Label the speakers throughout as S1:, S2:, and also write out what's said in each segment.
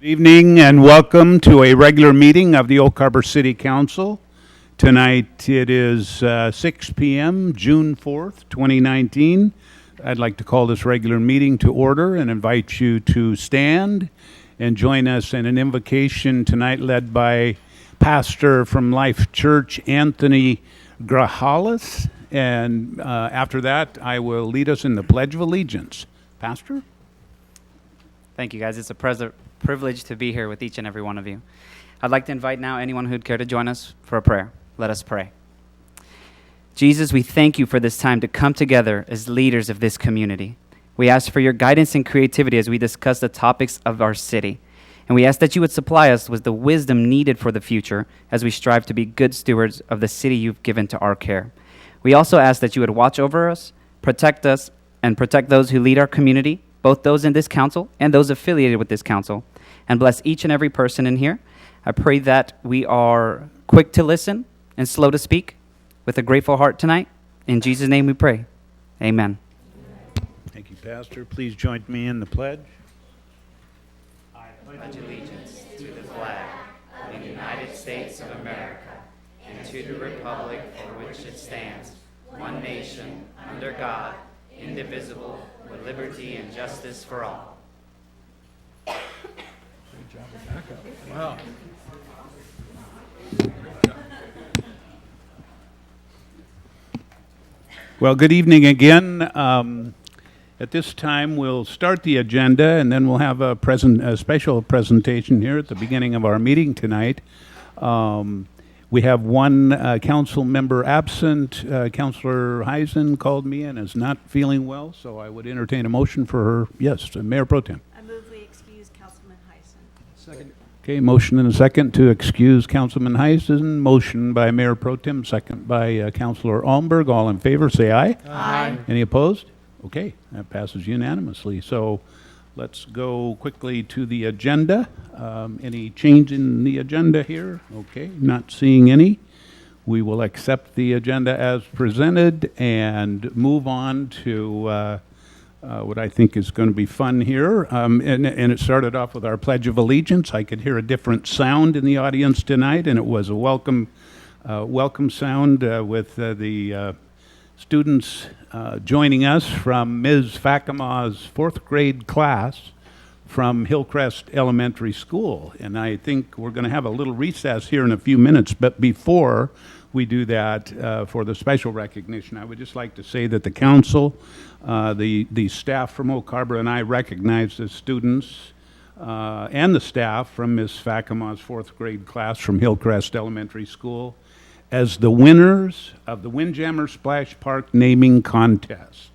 S1: Good evening and welcome to a regular meeting of the Oak Harbor City Council. Tonight it is 6 p.m., June 4th, 2019. I'd like to call this regular meeting to order and invite you to stand and join us in an invocation tonight led by Pastor from Life Church, Anthony Grahalis. And after that, I will lead us in the Pledge of Allegiance. Pastor?
S2: Thank you, guys. It's a privilege to be here with each and every one of you. I'd like to invite now anyone who'd care to join us for a prayer. Let us pray. Jesus, we thank you for this time to come together as leaders of this community. We ask for your guidance and creativity as we discuss the topics of our city. And we ask that you would supply us with the wisdom needed for the future as we strive to be good stewards of the city you've given to our care. We also ask that you would watch over us, and protect those who lead our community, both those in this council and those affiliated with this council, and bless each and every person in here. I pray that we are quick to listen and slow to speak with a grateful heart tonight. In Jesus' name we pray. Amen.
S1: Thank you, Pastor. Please join me in the pledge.
S2: I pledge allegiance to the flag of the United States of America and to the republic for which it stands, one nation, under God, indivisible, with liberty and justice for all.
S1: Wow. Well, good evening again. At this time, we'll start the agenda, and then we'll have a special presentation here at the beginning of our meeting tonight. We have one council member absent. Councilor Heisen called me and is not feeling well, so I would entertain a motion for her. Yes, Mayor Pro Tem.
S3: I move we excuse Councilman Heisen.
S4: Second.
S1: Okay, motion and a second to excuse Councilman Heisen. Motion by Mayor Pro Tem, second by Councilor Almberg. All in favor, say aye.
S3: Aye.
S1: Any opposed? Okay, that passes unanimously. So let's go quickly to the agenda. Any change in the agenda here? Okay, not seeing any. We will accept the agenda as presented and move on to what I think is going to be fun here. And it started off with our Pledge of Allegiance. I could hear a different sound in the audience tonight, and it was a welcome sound with the students joining us from Ms. Fakama's fourth grade class from Hillcrest Elementary School. And I think we're going to have a little recess here in a few minutes, but before we do that, for the special recognition, I would just like to say that the council, the staff from Oak Harbor, and I recognize the students and the staff from Ms. Fakama's fourth grade class from Hillcrest Elementary School as the winners of the Windjammer Splash Park naming contest.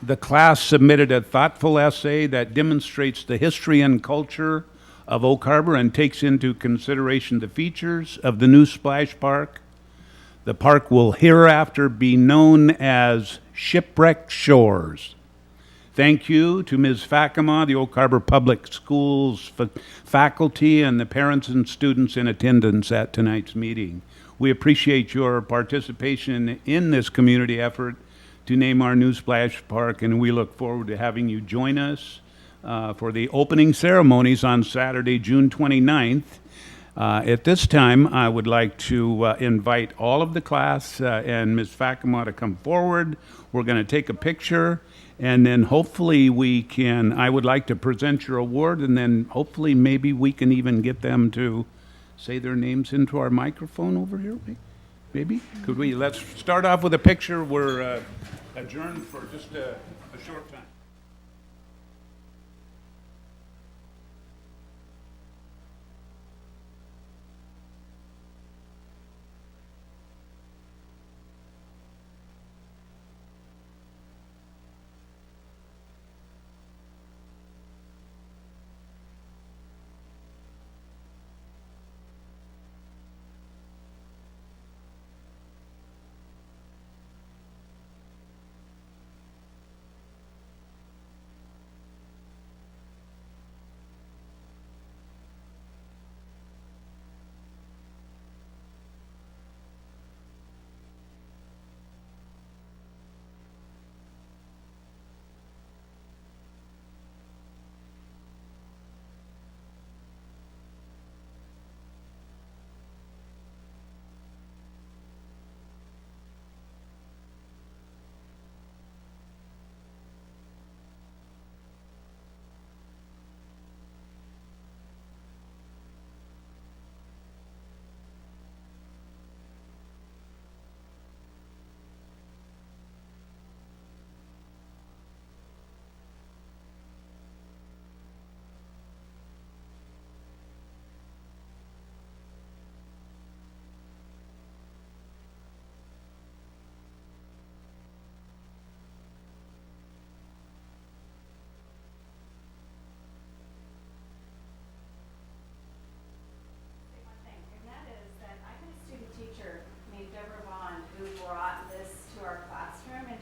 S1: The class submitted a thoughtful essay that demonstrates the history and culture of Oak Harbor and takes into consideration the features of the new splash park. The park will hereafter be known as Shipwreck Shores. Thank you to Ms. Fakama, the Oak Harbor Public Schools faculty, and the parents and students in attendance at tonight's meeting. We appreciate your participation in this community effort to name our new splash park, and we look forward to having you join us for the opening ceremonies on Saturday, June 29th. At this time, I would like to invite all of the class and Ms. Fakama to come forward. We're going to take a picture, and then hopefully I would like to present your award, and then hopefully maybe we can even get them to say their names into our microphone over here. Maybe? Could we? Let's start off with a picture. We're adjourned for just a short time.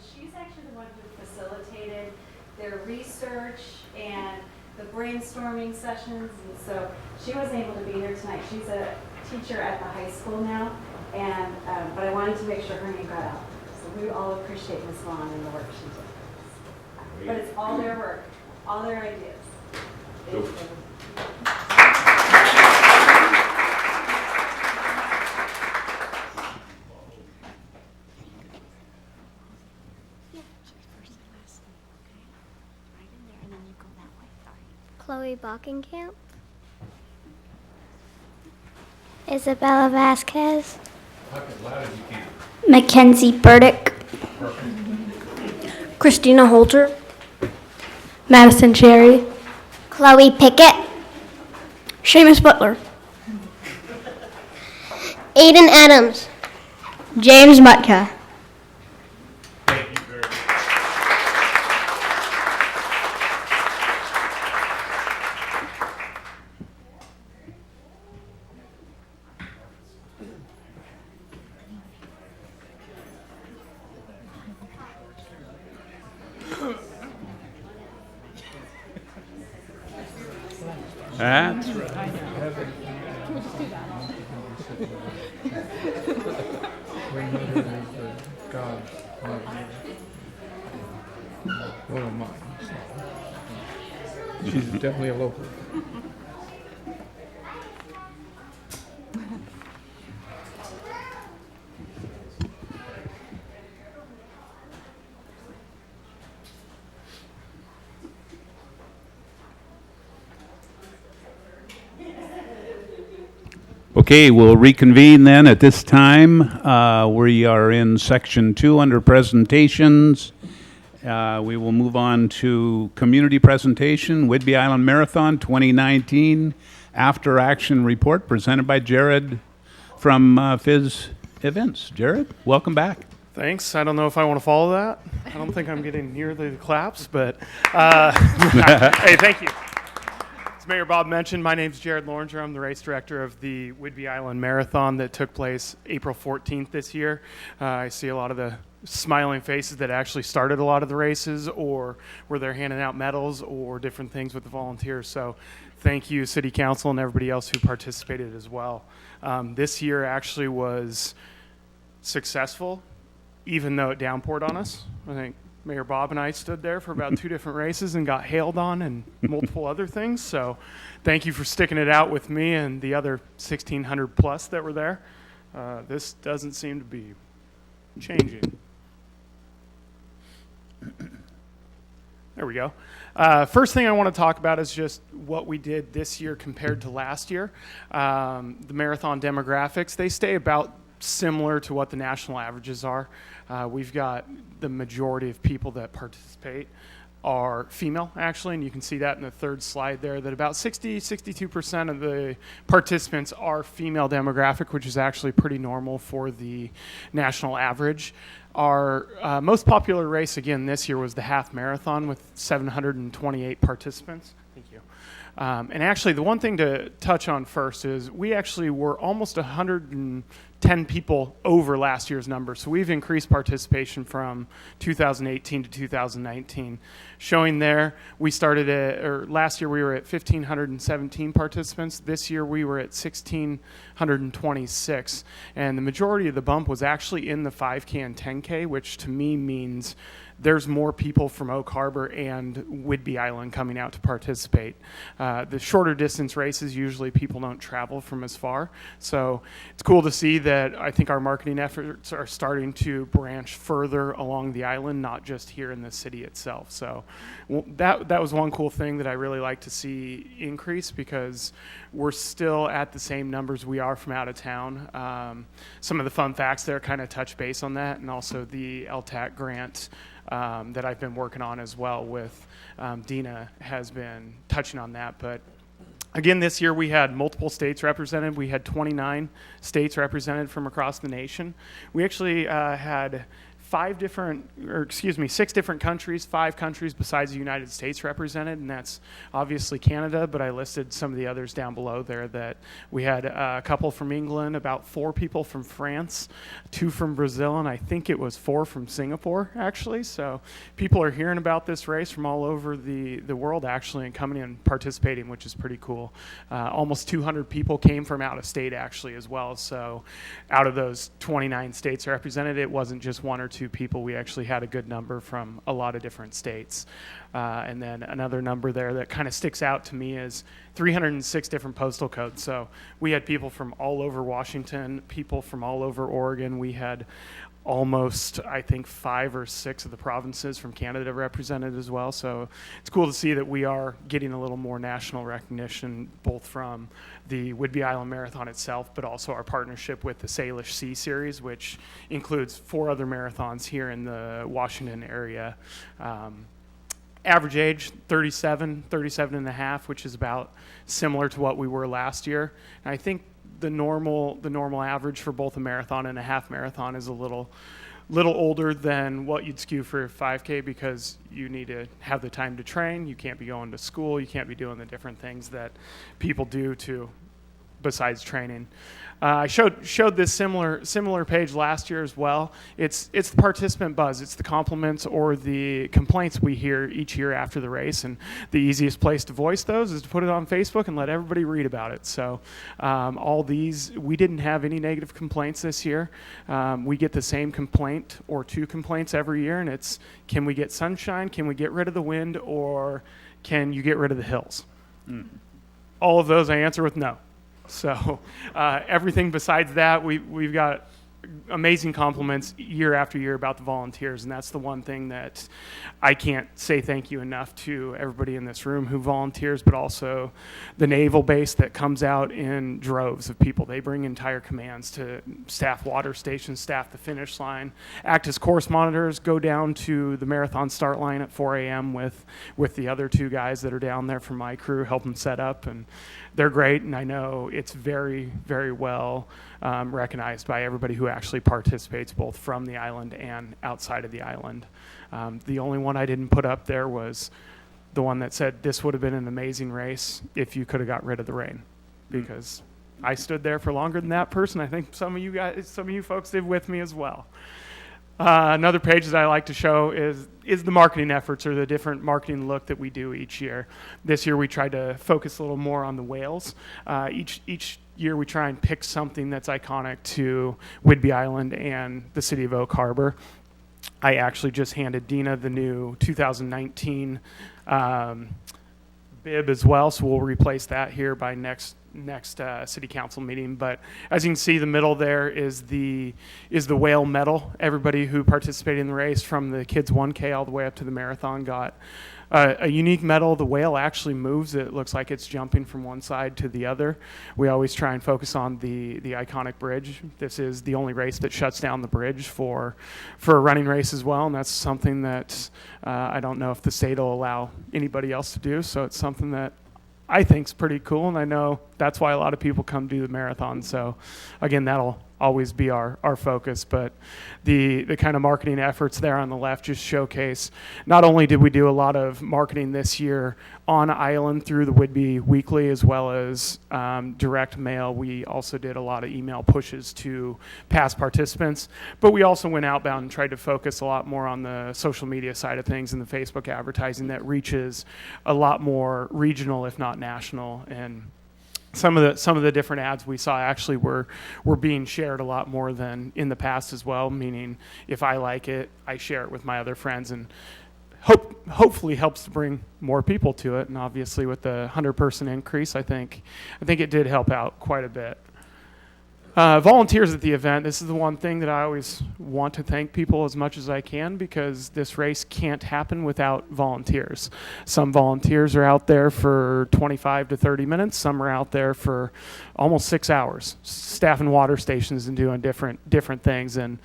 S3: she's actually the one who facilitated their research and the brainstorming sessions. And so she wasn't able to be here tonight. She's a teacher at the high school now, and but I wanted to make sure her name got out. So we all appreciate Ms. Vaughn and the work she did. But it's all their work, all their ideas.
S4: Chloe Bockenkamp. Isabella Vasquez. Mackenzie Burdick.
S5: Christina Holter. Madison Cherry.
S4: Chloe Pickett.
S5: Seamus Butler.
S4: Aiden Adams. James Mutka.
S1: That's right.
S6: One of mine. She's definitely a local.
S1: Okay, we'll reconvene then at this time. We are in section 2 under presentations. We will move on to community presentation, Whidbey Island Marathon 2019 After Action Report presented by Jared from Fizz Events. Jared, welcome back.
S7: Thanks. I don't know if I want to follow that. I don't think I'm getting near the claps, but hey, thank you. As Mayor Bob mentioned, my name's Jared Loringer. I'm the race director of the Whidbey Island Marathon that took place April 14th this year. I see a lot of the smiling faces that actually started a lot of the races, or were there handing out medals or different things with the volunteers. So thank you, City Council, and everybody else who participated as well. This year actually was successful, even though it downpoured on us. I think Mayor Bob and I stood there for about 2 different races and got hailed on and multiple other things. So thank you for sticking it out with me and the other 1,600 plus that were there. This doesn't seem to be changing. There we go. First thing I want to talk about is just what we did this year compared to last year. The marathon demographics, they stay about similar to what the national averages are. We've got the majority of people that participate are female, actually, and you can see that in the third slide there, that about 62% of the participants are female demographic, which is actually pretty normal for the national average. Our most popular race, again, this year was the half marathon with 728 participants. Thank you. And actually, the one thing to touch on first is we actually were almost 110 people over last year's number. So we've increased participation from 2018 to 2019. Showing there, we started last year we were at 1,517 participants. This year we were at 1,626. And the majority of the bump was actually in the 5K and 10K, which to me means there's more people from Oak Harbor and Whidbey Island coming out to participate. The shorter distance races, usually people don't travel from as far. So it's cool to see that I think our marketing efforts are starting to branch further along the island, not just here in the city itself. So that was one cool thing that I really like to see increase, because we're still at the same numbers we are from out of town. Some of the fun facts there kind of touch base on that, and also the LTAC grant that I've been working on as well with Dina has been touching on that. But again, this year we had multiple states represented. We had 29 states represented from across the nation. We actually had 6 different countries, 5 countries besides the United States represented, and that's obviously Canada, but I listed some of the others down below there. That we had a couple from England, about 4 people from France, 2 from Brazil, and I think it was 4 from Singapore, actually. So people are hearing about this race from all over the world, actually, and coming in and participating, which is pretty cool. Almost 200 people came from out of state, actually, as well. So out of those 29 states represented, it wasn't just 1 or 2 people. We actually had a good number from a lot of different states. And then another number there that kind of sticks out to me is 306 different postal codes. So we had people from all over Washington, people from all over Oregon. We had almost, I think, 5 or 6 of the provinces from Canada represented as well. So it's cool to see that we are getting a little more national recognition, both from the Whidbey Island Marathon itself, but also our partnership with the Salish Sea Series, which includes 4 other marathons here in the Washington area. Average age, 37 and a half, which is about similar to what we were last year. And I think the normal average for both a marathon and a half marathon is a little older than what you'd skew for a 5K, because you need to have the time to train. You can't be going to school. You can't be doing the different things that people do besides training. I showed this similar page last year as well. It's the participant buzz. It's the compliments or the complaints we hear each year after the race, and the easiest place to voice those is to put it on Facebook and let everybody read about it. So all these, we didn't have any negative complaints this year. We get the same complaint or 2 complaints every year, and it's, can we get sunshine? Can we get rid of the wind? Or can you get rid of the hills? All of those I answer with no. So everything besides that, we've got amazing compliments year after year about the volunteers, and that's the one thing that I can't say thank you enough to everybody in this room who volunteers, but also the naval base that comes out in droves of people. They bring entire commands to staff water stations, staff the finish line, act as course monitors, go down to the marathon start line at 4 a.m. with the other 2 guys that are down there from my crew, help them set up, and they're great, and I know it's very, very well recognized by everybody who actually participates, both from the island and outside of the island. The only one I didn't put up there was the one that said this would have been an amazing race if you could have got rid of the rain, because I stood there for longer than that person. I think some of you folks did with me as well. Another page that I like to show is the marketing efforts, or the different marketing look that we do each year. This year we tried to focus a little more on the whales. Each year we try and pick something that's iconic to Whidbey Island and the city of Oak Harbor. I actually just handed Dina the new 2019 bib as well, so we'll replace that here by next city council meeting. But as you can see, the middle there is the whale medal. Everybody who participated in the race, from the kids 1K all the way up to the marathon, got a unique medal. The whale actually moves. It looks like it's jumping from one side to the other. We always try and focus on the iconic bridge. This is the only race that shuts down the bridge for a running race as well, and that's something that I don't know if the state will allow anybody else to do. So it's something that I think is pretty cool, and I know that's why a lot of people come do the marathon. So again, that'll always be our focus. But the kind of marketing efforts there on the left just showcase, not only did we do a lot of marketing this year on island through the Whidbey Weekly as well as direct mail, we also did a lot of email pushes to past participants, but we also went outbound and tried to focus a lot more on the social media side of things and the Facebook advertising that reaches a lot more regional, if not national. And some of the different ads we saw actually were being shared a lot more than in the past as well, meaning if I like it, I share it with my other friends, and hopefully helps to bring more people to it. And obviously with the 100-person increase, I think it did help out quite a bit. Volunteers at the event, this is the one thing that I always want to thank people as much as I can, because this race can't happen without volunteers. Some volunteers are out there for 25 to 30 minutes. Some are out there for almost 6 hours, staffing water stations and doing different things. And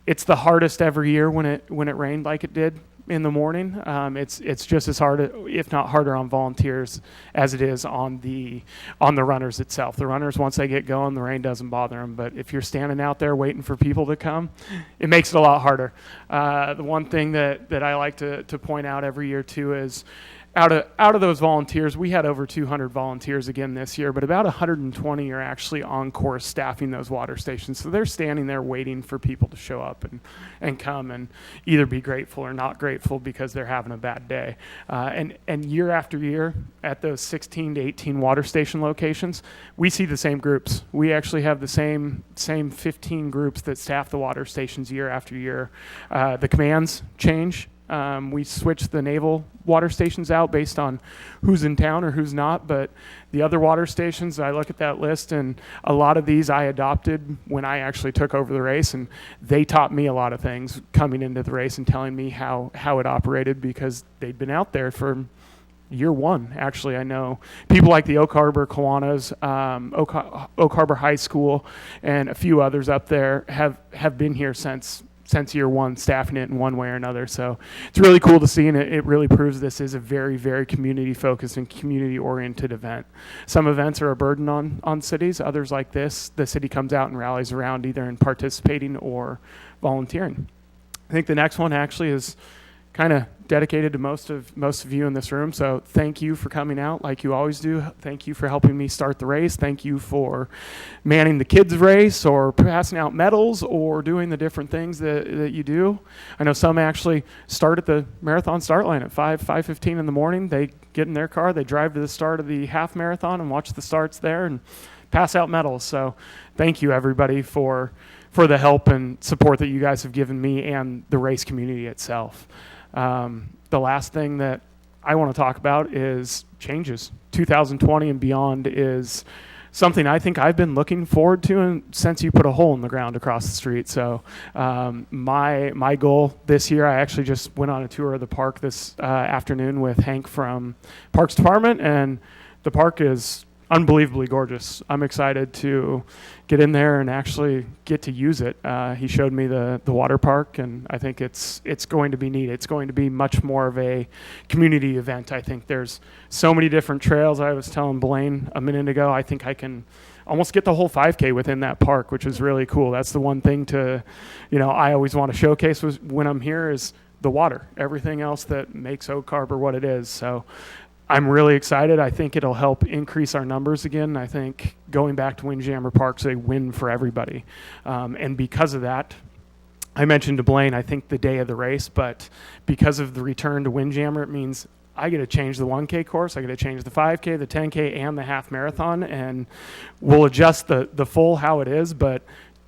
S7: it's the hardest every year when it rained like it did in the morning. It's just as hard, if not harder, on volunteers as it is on the runners itself. The runners, once they get going, the rain doesn't bother them. But if you're standing out there waiting for people to come, it makes it a lot harder. The one thing that I like to point out every year too is, out of those volunteers, we had over 200 volunteers again this year, but about 120 are actually on course staffing those water stations. So they're standing there waiting for people to show up and come and either be grateful or not grateful because they're having a bad day. And year after year at those 16 to 18 water station locations, we see the same groups. We actually have the same 15 groups that staff the water stations year after year. The commands change. We switch the naval water stations out based on who's in town or who's not, but the other water stations, I look at that list, and a lot of these I adopted when I actually took over the race, and they taught me a lot of things coming into the race and telling me how it operated because they'd been out there for year one. Actually, I know people like the Oak Harbor Kiwanis, Oak Harbor High School, and a few others up there have been here since year one, staffing it in one way or another. So it's really cool to see, and it really proves this is a very, very community-focused and community-oriented event. Some events are a burden on cities. Others, like this, the city comes out and rallies around either in participating or volunteering. I think the next one actually is kind of dedicated to most of you in this room. So thank you for coming out like you always do. Thank you for helping me start the race. Thank you for manning the kids race or passing out medals or doing the different things that you do. I know some actually start at the marathon start line at 5:15 in the morning. They get in their car, they drive to the start of the half marathon and watch the starts there and pass out medals. So thank you everybody for the help and support that you guys have given me and the race community itself. The last thing that I want to talk about is changes. 2020 and beyond is something I think I've been looking forward to since you put a hole in the ground across the street. So my goal this year, I actually just went on a tour of the park this afternoon with Hank from Parks Department, and the park is unbelievably gorgeous. I'm excited to get in there and actually get to use it. He showed me the water park, and I think it's going to be neat. It's going to be much more of a community event. I think there's so many different trails. I was telling Blaine a minute ago, I think I can almost get the whole 5K within that park, which is really cool. That's the one thing I always want to showcase when I'm here is the water, everything else that makes Oak Harbor what it is. So I'm really excited. I think it'll help increase our numbers again. I think going back to Windjammer Park's a win for everybody. And because of that, I mentioned to Blaine, I think the day of the race, but because of the return to Windjammer, it means I get to change the 1K course, I get to change the 5K, the 10K, and the half marathon, and we'll adjust the full how it is, but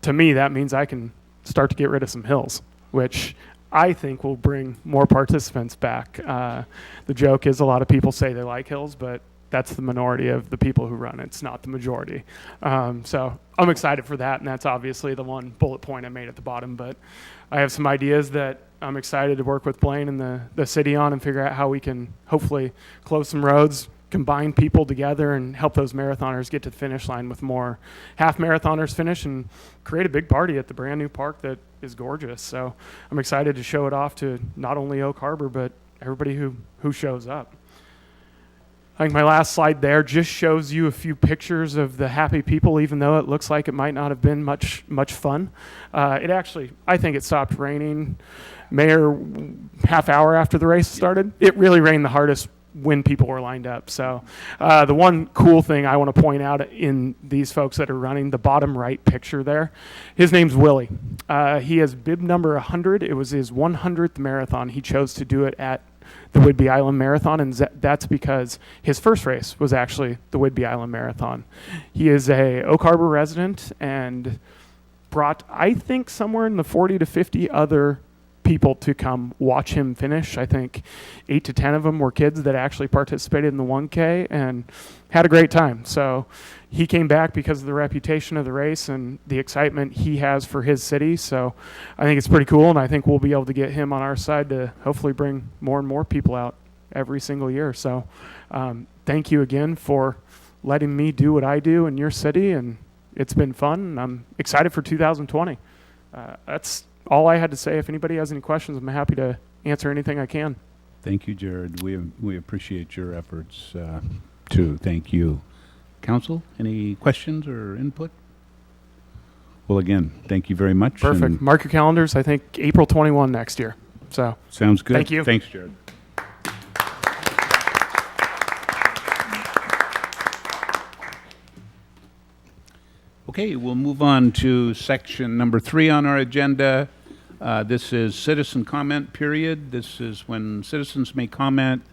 S7: to me, that means I can start to get rid of some hills, which I think will bring more participants back. The joke is a lot of people say they like hills, but that's the minority of the people who run. It's not the majority. So I'm excited for that, and that's obviously the one bullet point I made at the bottom. But I have some ideas that I'm excited to work with Blaine and the city on and figure out how we can hopefully close some roads, combine people together, and help those marathoners get to the finish line with more half marathoners finish and create a big party at the brand new park that is gorgeous. So I'm excited to show it off to not only Oak Harbor, but everybody who shows up. I think my last slide there just shows you a few pictures of the happy people, even though it looks like it might not have been much fun. It actually, I think it stopped raining half hour after the race started. It really rained the hardest when people were lined up. So the one cool thing I want to point out in these folks that are running, the bottom right picture there, his name's Willie. He has bib number 100. It was his 100th marathon. He chose to do it at the Whidbey Island Marathon, and that's because his first race was actually the Whidbey Island Marathon. He is a Oak Harbor resident and brought, I think, somewhere in the 40 to 50 other people to come watch him finish. I think 8 to 10 of them were kids that actually participated in the 1K and had a great time. So he came back because of the reputation of the race and the excitement he has for his city. So I think it's pretty cool, and I think we'll be able to get him on our side to hopefully bring more and more people out every single year. So thank you again for letting me do what I do in your city, and it's been fun, and I'm excited for 2020. That's all I had to say. If anybody has any questions, I'm happy to answer anything I can.
S1: Thank you, Jared. We appreciate your efforts, too. Thank you. Council, any questions or input? Well, again, thank you very much.
S7: Perfect.
S1: and
S7: Mark your calendars. I think April 21 next year. So
S1: Sounds good.
S7: Thank you.
S1: Thanks, Jared. Okay, we'll move on to section number 3 on our agenda. This is citizen comment period. This is when citizens may comment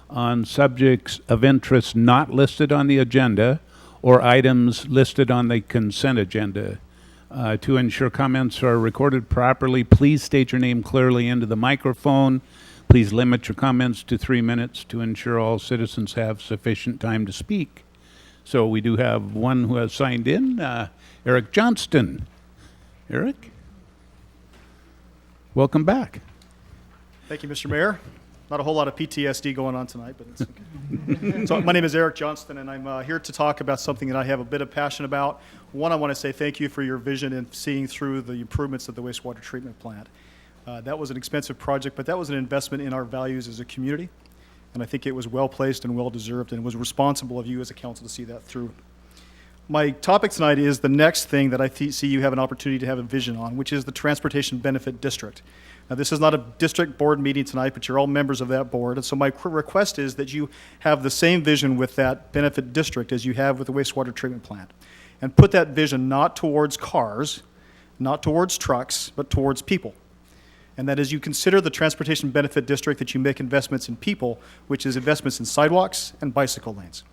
S1: on subjects of interest not listed on the agenda or items listed on the consent agenda. To ensure comments are recorded properly, please state your name clearly into the microphone. Please limit your comments to 3 minutes to ensure all citizens have sufficient time to speak. So we do have one who has signed in, Eric Johnston. Eric? Welcome back.
S6: Thank you, Mr. Mayor. Not a whole lot of PTSD going on tonight, but it's okay. So my name is Eric Johnston, and I'm here to talk about something that I have a bit of passion about. One, I want to say thank you for your vision in seeing through the improvements of the wastewater treatment plant. That was an expensive project, but that was an investment in our values as a community, and I think it was well-placed and well-deserved, and it was responsible of you as a council to see that through. My topic tonight is the next thing that I see you have an opportunity to have a vision on, which is the Transportation Benefit District. Now, this is not a district board meeting tonight, but you're all members of that board. And so my request is that you have the same vision with that benefit district as you have with the wastewater treatment plant. And put that vision not towards cars, not towards trucks, but towards people. And that as you consider the Transportation Benefit District, that you make investments in people, which is investments in sidewalks and bicycle lanes.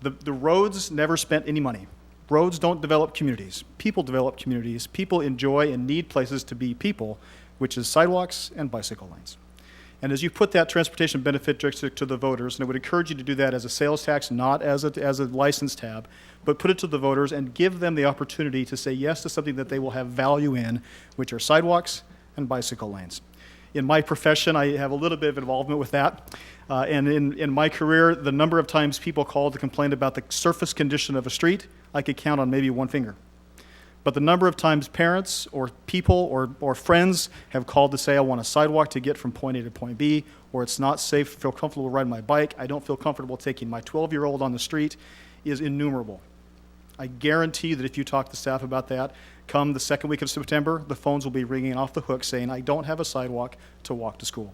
S6: The roads never spent any money. Roads don't develop communities. People develop communities. People enjoy and need places to be people, which is sidewalks and bicycle lanes. And as you put that transportation benefit district to the voters, and I would encourage you to do that as a sales tax, not as a license tab, but put it to the voters and give them the opportunity to say yes to something that they will have value in, which are sidewalks and bicycle lanes. In my profession, I have a little bit of involvement with that. And in my career, the number of times people called to complain about the surface condition of a street, I could count on maybe one finger. But the number of times parents or people or friends have called to say, I want a sidewalk to get from point A to point B, or it's not safe to feel comfortable riding my bike, I don't feel comfortable taking my 12-year-old on the street, is innumerable. I guarantee that if you talk to staff about that, come the second week of September, the phones will be ringing off the hook saying, I don't have a sidewalk to walk to school.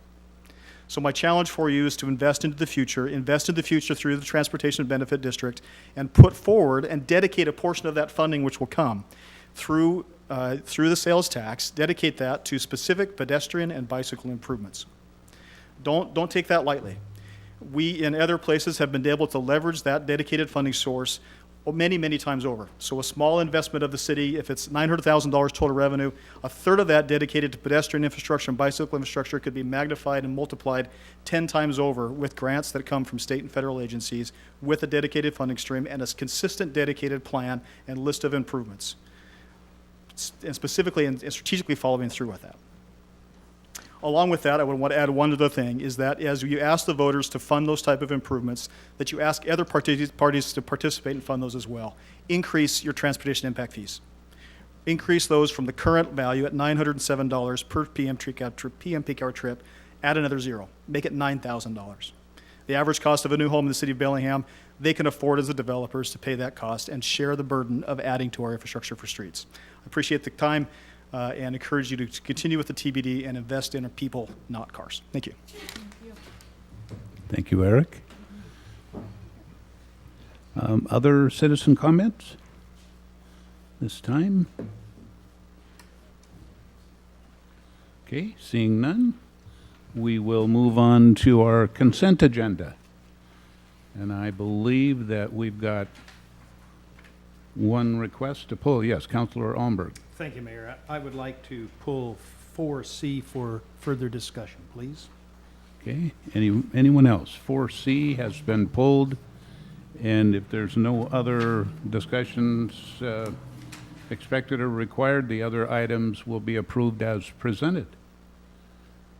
S6: So my challenge for you is to invest in the future through the Transportation Benefit District, and put forward and dedicate a portion of that funding which will come through the sales tax, dedicate that to specific pedestrian and bicycle improvements. Don't take that lightly. We in other places have been able to leverage that dedicated funding source many, many times over. So a small investment of the city, if it's $900,000 total revenue, a third of that dedicated to pedestrian infrastructure and bicycle infrastructure could be magnified and multiplied 10 times over with grants that come from state and federal agencies with a dedicated funding stream and a consistent dedicated plan and list of improvements. And specifically and strategically following through with that. Along with that, I would want to add one other thing, is that as you ask the voters to fund those type of improvements, that you ask other parties to participate and fund those as well. Increase your transportation impact fees. Increase those from the current value at $907 per PM peak hour trip, add another zero. Make it $9,000. The average cost of a new home in the city of Bellingham, they can afford as the developers to pay that cost and share the burden of adding to our infrastructure for streets. I appreciate the time. And encourage you to continue with the TBD and invest in people, not cars. Thank you.
S1: Thank you, Eric. Other citizen comments this time? Okay, seeing none, we will move on to our consent agenda. And I believe that we've got one request to pull. Yes, Councilor Almberg.
S8: Thank you, Mayor. I would like to pull 4C for further discussion, please.
S1: Okay, anyone else? 4C has been pulled, and if there's no other discussions expected or required, the other items will be approved as presented.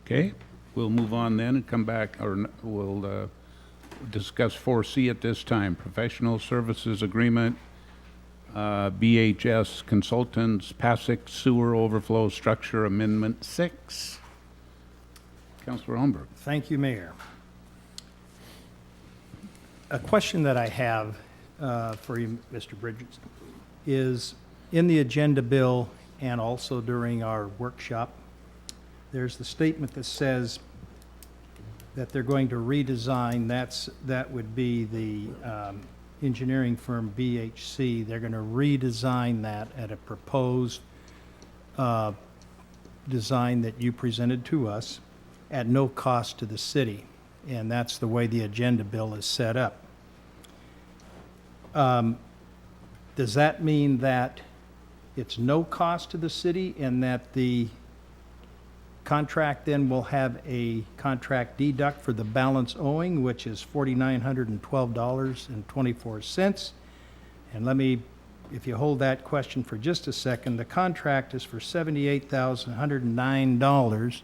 S1: Okay, we'll move on then and come back, or we'll discuss 4C at this time. Professional Services Agreement, BHS Consultants, PASIC Sewer Overflow Structure Amendment 6. Counselor Holmberg.
S8: Thank you, Mayor. A question that I have for you, Mr. Bridges, is in the agenda bill and also during our workshop, there's the statement that says that they're going to redesign, that would be the engineering firm BHC. They're going to redesign that at a proposed design that you presented to us at no cost to the city. And that's the way the agenda bill is set up. Does that mean that it's no cost to the city and that the contract then will have a contract deduct for the balance owing, which is $4,912.24? And let me, if you hold that question for just a second, the contract is for $78,109,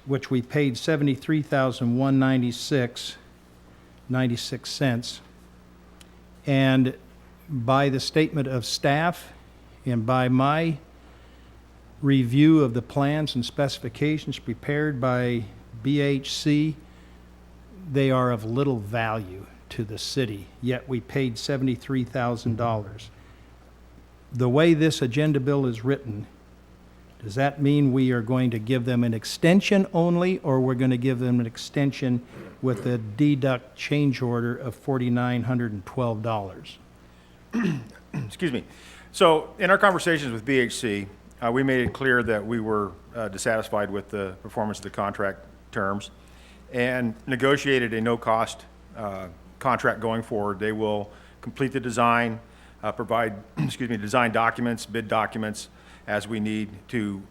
S8: which we paid $73,196.96. And by the statement of staff and by my review of the plans and specifications prepared by BHC, they are of little value to the city, yet we paid $73,000. The way this agenda bill is written, does that mean we are going to give them an extension only, or we're going to give them an extension with a deduct change order of $4,912?
S9: Excuse me. So in our conversations with BHC, we made it clear that we were dissatisfied with the performance of the contract terms and negotiated a no-cost contract going forward. They will complete the design, provide, design documents, bid documents as we need to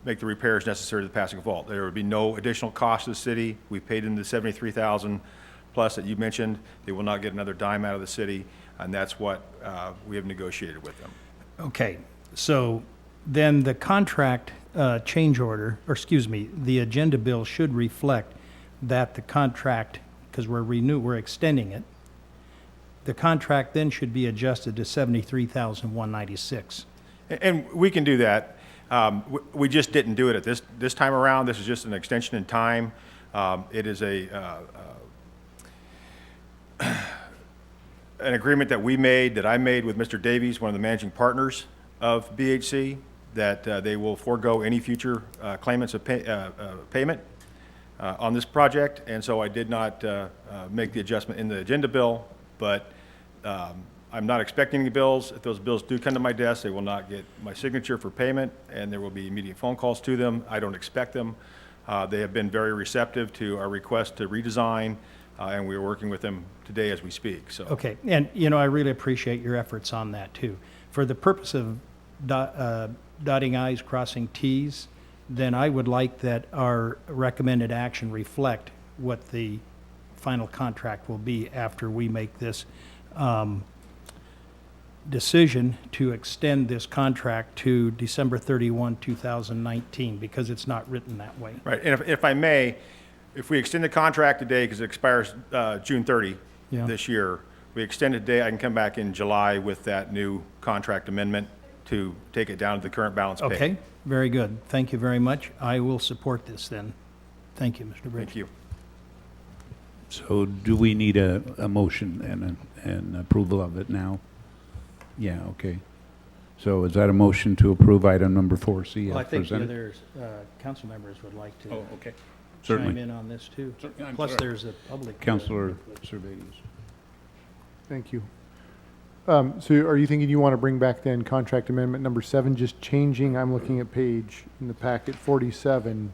S9: make the repairs necessary to the passing vault. There would be no additional cost to the city. We paid them the $73,000 plus that you mentioned. They will not get another dime out of the city, and that's what we have negotiated with them.
S8: Okay, so then the contract change order, or excuse me, the agenda bill should reflect that the contract, because we're extending it, the contract then should be adjusted to $73,196.
S9: And we can do that. We just didn't do it at this time around. This is just an extension in time. It is an agreement that I made with Mr. Davies, one of the managing partners of BHC, that they will forego any future claimants of payment on this project. And so I did not make the adjustment in the agenda bill, but I'm not expecting any bills. If those bills do come to my desk, they will not get my signature for payment, and there will be immediate phone calls to them. I don't expect them. They have been very receptive to our request to redesign, and we are working with them today as we speak. So.
S8: Okay, and I really appreciate your efforts on that too. For the purpose of dotting i's, crossing t's, then I would like that our recommended action reflect what the final contract will be after we make this decision to extend this contract to December 31, 2019, because it's not written that way.
S9: Right, and if I may, if we extend the contract today, because it expires June 30 this year, we extend it today, I can come back in July with that new contract amendment to take it down to the current balance paid.
S8: Okay, very good. Thank you very much. I will support this then. Thank you, Mr. Bridge.
S9: Thank you.
S1: So do we need a motion and approval of it now? Yeah, okay. So is that a motion to approve item number 4C
S8: Well, I
S1: as
S8: think the
S1: presented?
S8: other council members would like to
S1: okay.
S8: chime
S1: Certainly.
S8: in on this too.
S1: I'm
S8: Plus,
S1: sorry.
S8: there's a public.
S1: Councilor Servades.
S10: Thank you. So are you thinking you want to bring back then contract amendment number 7, just changing, I'm looking at page in the packet 47.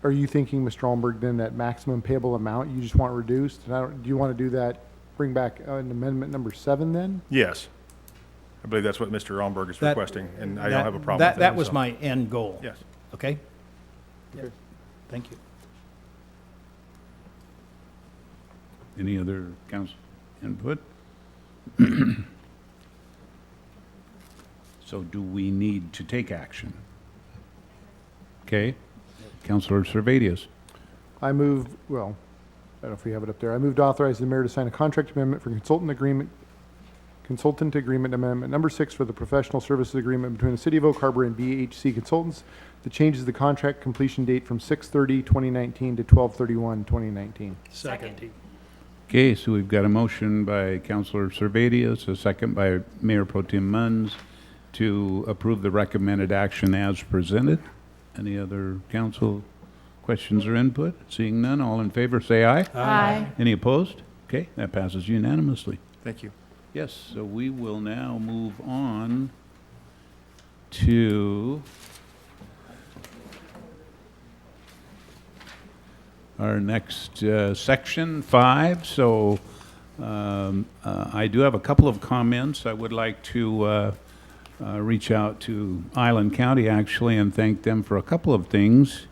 S10: Are you thinking, Mr. Almberg, then that maximum payable amount you just want reduced? And do you want to do that, bring back an amendment number 7 then?
S9: Yes. I believe that's what Mr. Almberg is
S8: That-
S9: requesting, and I don't have a problem with that.
S8: That was
S9: so.
S8: my end goal.
S9: Yes.
S8: Okay? Thank you.
S1: Any other council input? So do we need to take action? Okay. Councilor Servadius.
S10: I move, well, I don't know if we have it up there. I move to authorize the mayor to sign a contract amendment for consultant agreement Consultant Agreement Amendment Number 6 for the Professional Services Agreement between the City of Oak Harbor and BHC Consultants that changes the contract completion date from 6/30/2019 to 12/31/2019.
S8: Second.
S1: Okay, so we've got a motion by Councilor Servadius, a second by Mayor Pro Tem Munns to approve the recommended action as presented. Any other council questions or input? Seeing none, all in favor say aye.
S5: Aye.
S1: Any opposed? Okay, that passes unanimously.
S9: Thank you.
S1: Yes, so we will now move on to our next section, 5. So I do have a couple of comments. I would like to reach out to Island County, actually, and thank them for a couple of things,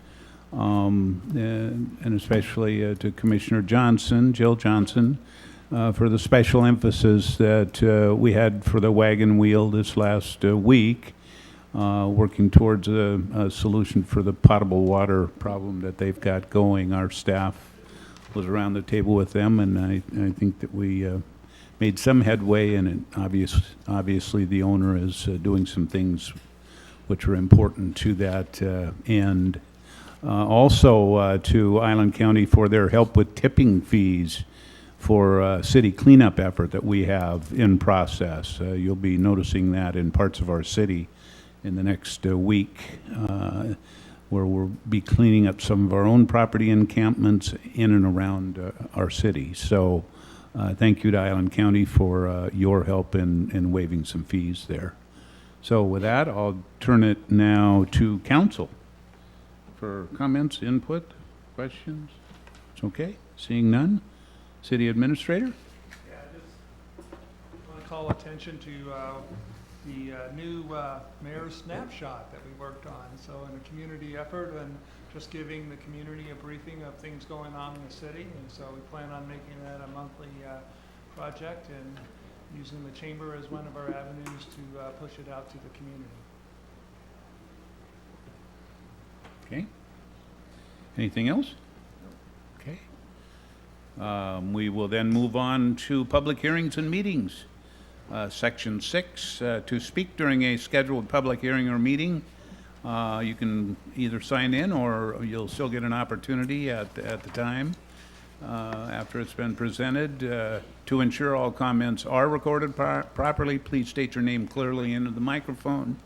S1: and especially to Commissioner Johnson, Jill Johnson, for the special emphasis that we had for the wagon wheel this last week, working towards a solution for the potable water problem that they've got going. Our staff was around the table with them, and I think that we made some headway, and obviously the owner is doing some things which are important to that end. Also to Island County for their help with tipping fees for city cleanup effort that we have in process. You'll be noticing that in parts of our city in the next week, where we'll be cleaning up some of our own property encampments in and around our city. So thank you to Island County for your help in waiving some fees there. So with that, I'll turn it now to council for comments, input, questions. It's okay, seeing none. City Administrator?
S11: Yeah, I just want to call attention to the new mayor's snapshot that we worked on. So in a community effort and just giving the community a briefing of things going on in the city. And so we plan on making that a monthly project and using the chamber as one of our avenues to push it out to the community.
S1: Okay. Anything else? Okay. We will then move on to public hearings and meetings. Section 6, to speak during a scheduled public hearing or meeting, you can either sign in or you'll still get an opportunity at the time after it's been presented. To ensure all comments are recorded properly, please state your name clearly into the microphone.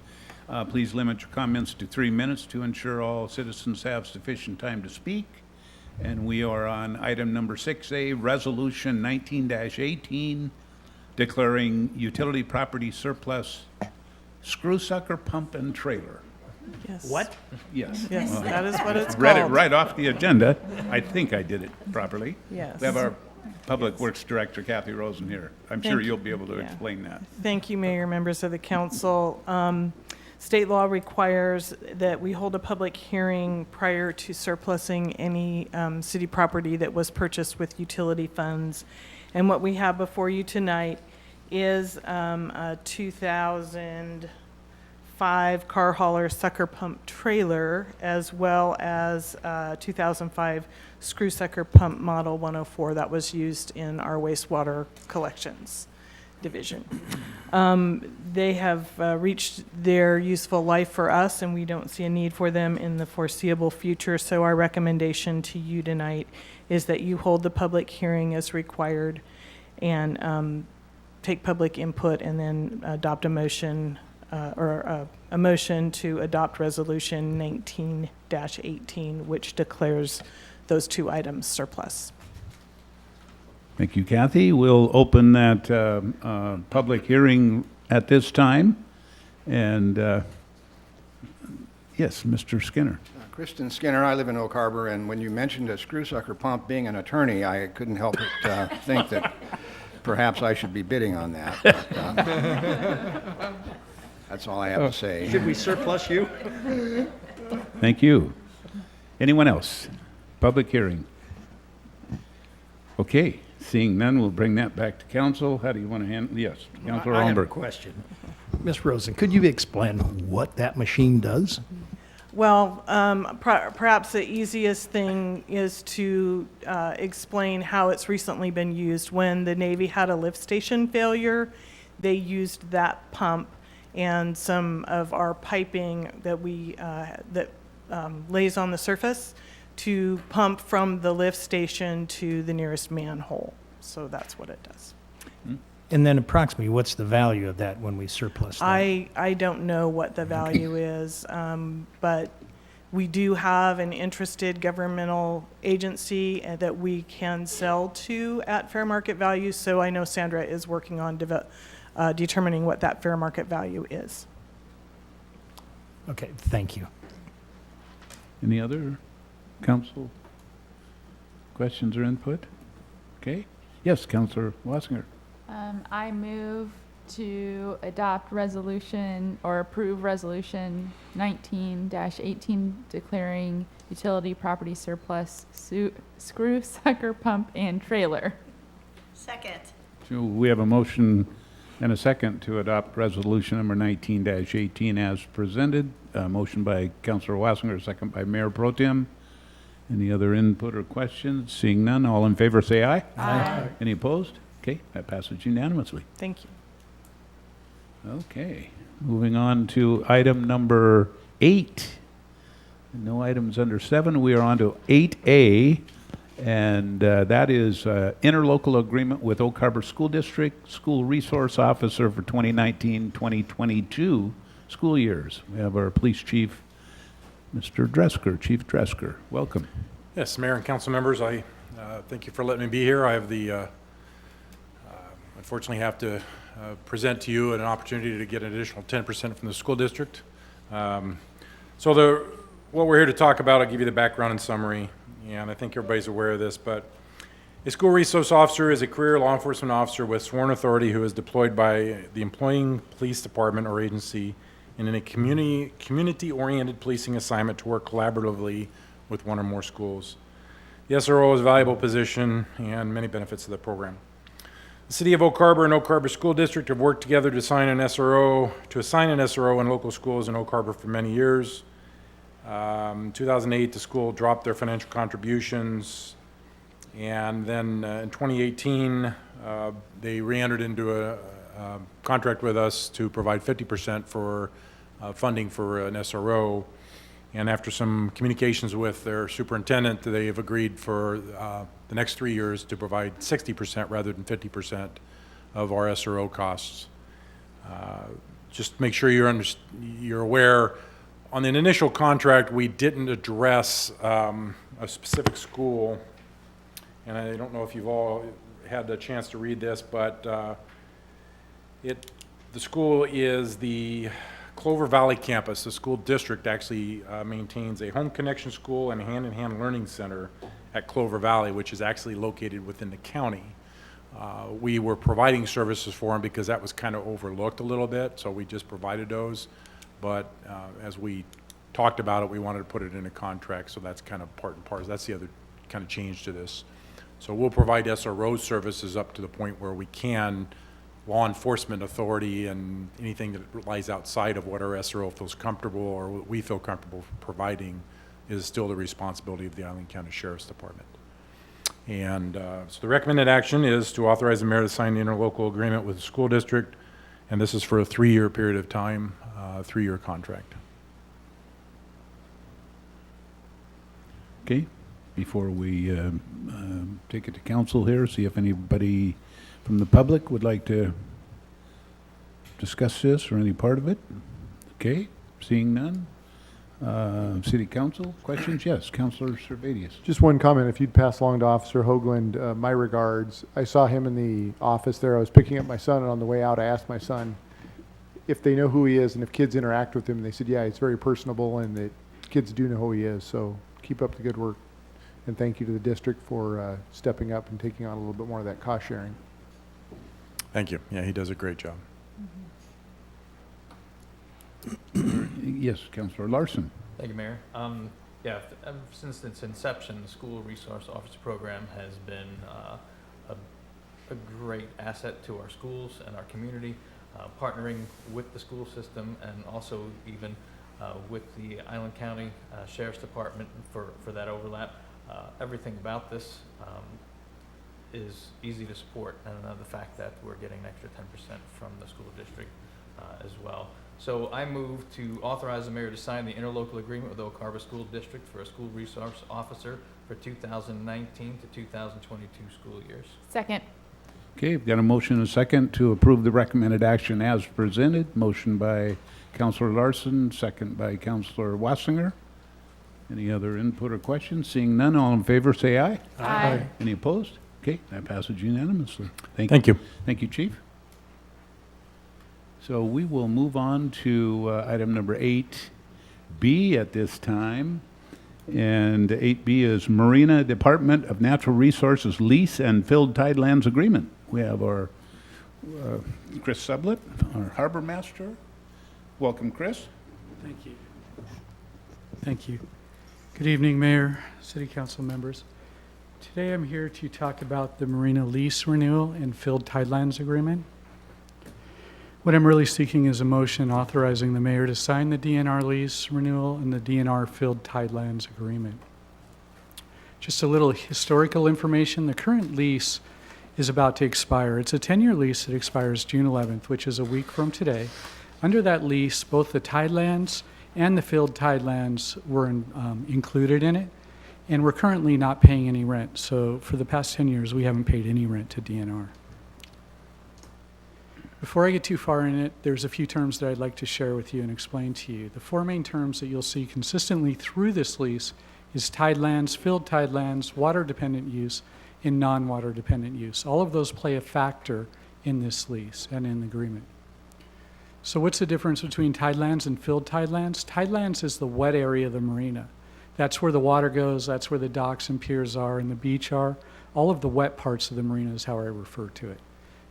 S1: Please limit your comments to 3 minutes to ensure all citizens have sufficient time to speak. And we are on item number 6A, Resolution 19-18, declaring utility property surplus screw sucker pump and trailer.
S12: Yes.
S1: What? Yes.
S12: Yes,
S1: Well,
S12: that is what it's
S1: read it
S12: called.
S1: right off the agenda. I think I did it properly.
S12: Yes.
S1: We have our Public Works Director, Kathy Rosen, here. I'm sure
S12: Thank
S1: you'll
S12: you.
S1: be able to
S12: Yeah.
S1: explain that.
S12: Thank you, Mayor, members of the council. State law requires that we hold a public hearing prior to surplusing any city property that was purchased with utility funds. And what we have before you tonight is a 2005 car hauler sucker pump trailer, as well as a 2005 screw sucker pump model 104 that was used in our wastewater collections division. They have reached their useful life for us, and we don't see a need for them in the foreseeable future. So our recommendation to you tonight is that you hold the public hearing as required and take public input and then adopt a motion a motion to adopt Resolution 19-18, which declares those two items surplus.
S1: Thank you, Kathy. We'll open that public hearing at this time. And yes, Mr. Skinner.
S13: Kristen Skinner, I live in Oak Harbor, and when you mentioned a screw sucker pump, being an attorney, I couldn't help but think that perhaps I should be bidding on that. But, that's all I have to say.
S8: Should we surplus you?
S1: Thank you. Anyone else? Public hearing. Okay, seeing none, we'll bring that back to council. How do you want to handle? Yes, Councilor
S8: I have a
S1: Holmberg.
S8: question. Ms. Rosen, could you explain what that machine does?
S12: Well, perhaps the easiest thing is to explain how it's recently been used. When the Navy had a lift station failure, they used that pump and some of our piping that we lays on the surface to pump from the lift station to the nearest manhole. So that's what it does.
S8: And then approximately, what's the value of that when we surplus that?
S12: I don't know what the value is, but we do have an interested governmental agency that we can sell to at fair market value. So I know Sandra is working on determining what that fair market value is.
S8: Okay, thank you.
S1: Any other council questions or input? Okay. Yes, Councillor Wassinger.
S14: I move to adopt resolution or approve resolution 19-18 declaring utility property surplus screw sucker pump and trailer.
S3: Second.
S1: So we have a motion and a second to adopt resolution number 19-18 as presented. Motion by Councillor Wassinger, second by Mayor Pro Tem. Any other input or questions? Seeing none, all in favor say aye.
S14: Aye.
S1: Any opposed? Okay, that passes unanimously.
S12: Thank you.
S1: Okay, moving on to item number 8. No items under 7. We are on to 8A, and that is interlocal agreement with Oak Harbor School District School Resource Officer for 2019-2022 school years. We have our police chief, Mr. Dresker, Chief Dresker. Welcome.
S15: Yes, Mayor and council members, I thank you for letting me be here. I have the unfortunately have to present to you an opportunity to get an additional 10% from the school district. What we're here to talk about, I'll give you the background and summary, and I think everybody's aware of this, but a school resource officer is a career law enforcement officer with sworn authority who is deployed by the employing police department or agency in a community-oriented policing assignment to work collaboratively with one or more schools. The SRO is a valuable position and many benefits of the program. The City of Oak Harbor and Oak Harbor School District have worked together to assign an SRO in local schools in Oak Harbor for many years. In 2008, the school dropped their financial contributions, and then in 2018, they re-entered into a contract with us to provide 50% for funding for an SRO. And after some communications with their superintendent, they have agreed for the next 3 years to provide 60% rather than 50% of our SRO costs. Just to make sure you're aware, on the initial contract, we didn't address a specific school, and I don't know if you've all had the chance to read this, but the school is the Clover Valley campus. The school district actually maintains a home connection school and a hand-in-hand learning center at Clover Valley, which is actually located within the county. We were providing services for them because that was kind of overlooked a little bit, so we just provided those. But as we talked about it, we wanted to put it in a contract, so that's kind of part and parcel. That's the other kind of change to this. So we'll provide SRO services up to the point where we can. Law enforcement authority and anything that lies outside of what our SRO feels comfortable or what we feel comfortable providing is still the responsibility of the Island County Sheriff's Department. And so the recommended action is to authorize the mayor to sign the interlocal agreement with the school district, and this is for a 3-year period of time, 3-year contract.
S1: Okay, before we take it to council here, see if anybody from the public would like to discuss this or any part of it. Okay, seeing none. City Council, questions? Yes, Councilor Servadius.
S10: Just one comment, if you'd pass along to Officer Hoagland, my regards. I saw him in the office there. I was picking up my son, and on the way out, I asked my son if they know who he is and if kids interact with him. And they said, yeah, he's very personable, and that kids do know who he is. So keep up the good work. And thank you to the district for stepping up and taking on a little bit more of that cost sharing.
S15: Thank you. Yeah, he does a great job.
S1: Yes, Councilor Larson.
S16: Thank you, Mayor. Since its inception, the School Resource Officer Program has been a great asset to our schools and our community, partnering with the school system and also even with the Island County Sheriff's Department for that overlap. Everything about this is easy to support, and the fact that we're getting an extra 10% from the school district as well. So I move to authorize the mayor to sign the interlocal agreement with Oak Harbor School District for a school resource officer for 2019 to 2022 school years.
S14: Second.
S1: Okay, we've got a motion and a second to approve the recommended action as presented. Motion by Councilor Larson, second by Councilor Wassinger. Any other input or questions? Seeing none, all in favor say aye.
S14: Aye.
S1: Any opposed? Okay, that passes unanimously.
S15: Thank you.
S1: Thank you, Chief. So we will move on to item number 8B at this time. And 8B is Marina Department of Natural Resources Lease and Filled Tidelands Agreement. We have our Chris Sublett, our Harbor Master. Welcome, Chris.
S17: Thank you. Thank you. Good evening, Mayor, City Council members. Today I'm here to talk about the Marina Lease Renewal and Filled Tidelands Agreement. What I'm really seeking is a motion authorizing the mayor to sign the DNR lease renewal and the DNR Filled Tidelands Agreement. Just a little historical information. The current lease is about to expire. It's a 10-year lease that expires June 11th, which is a week from today. Under that lease, both the tidelands and the filled tidelands were included in it, and we're currently not paying any rent. So for the past 10 years, we haven't paid any rent to DNR. Before I get too far in it, there's a few terms that I'd like to share with you and explain to you. The four main terms that you'll see consistently through this lease is tidelands, filled tidelands, water-dependent use, and non-water dependent use. All of those play a factor in this lease and in the agreement. So what's the difference between tidelands and filled tidelands? Tidelands is the wet area of the marina. That's where the water goes, that's where the docks and piers are and the beach are. All of the wet parts of the marina is how I refer to it.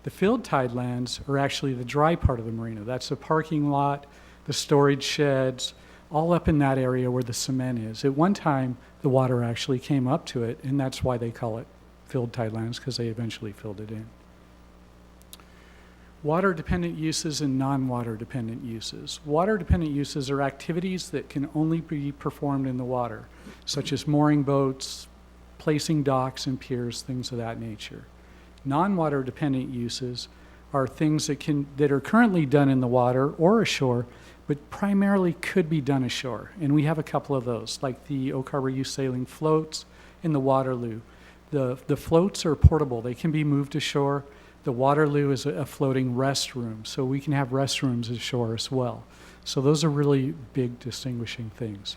S17: The filled tidelands are actually the dry part of the marina. That's the parking lot, the storage sheds, all up in that area where the cement is. At one time, the water actually came up to it, and that's why they call it filled tidelands, because they eventually filled it in. Water-dependent uses and non-water-dependent uses. Water-dependent uses are activities that can only be performed in the water, such as mooring boats, placing docks and piers, things of that nature. Non-water dependent uses are things that are currently done in the water or ashore, but primarily could be done ashore. And we have a couple of those, like the Oak Harbor Youth Sailing floats and the Waterloo. The floats are portable. They can be moved ashore. The Waterloo is a floating restroom, so we can have restrooms ashore as well. So those are really big distinguishing things.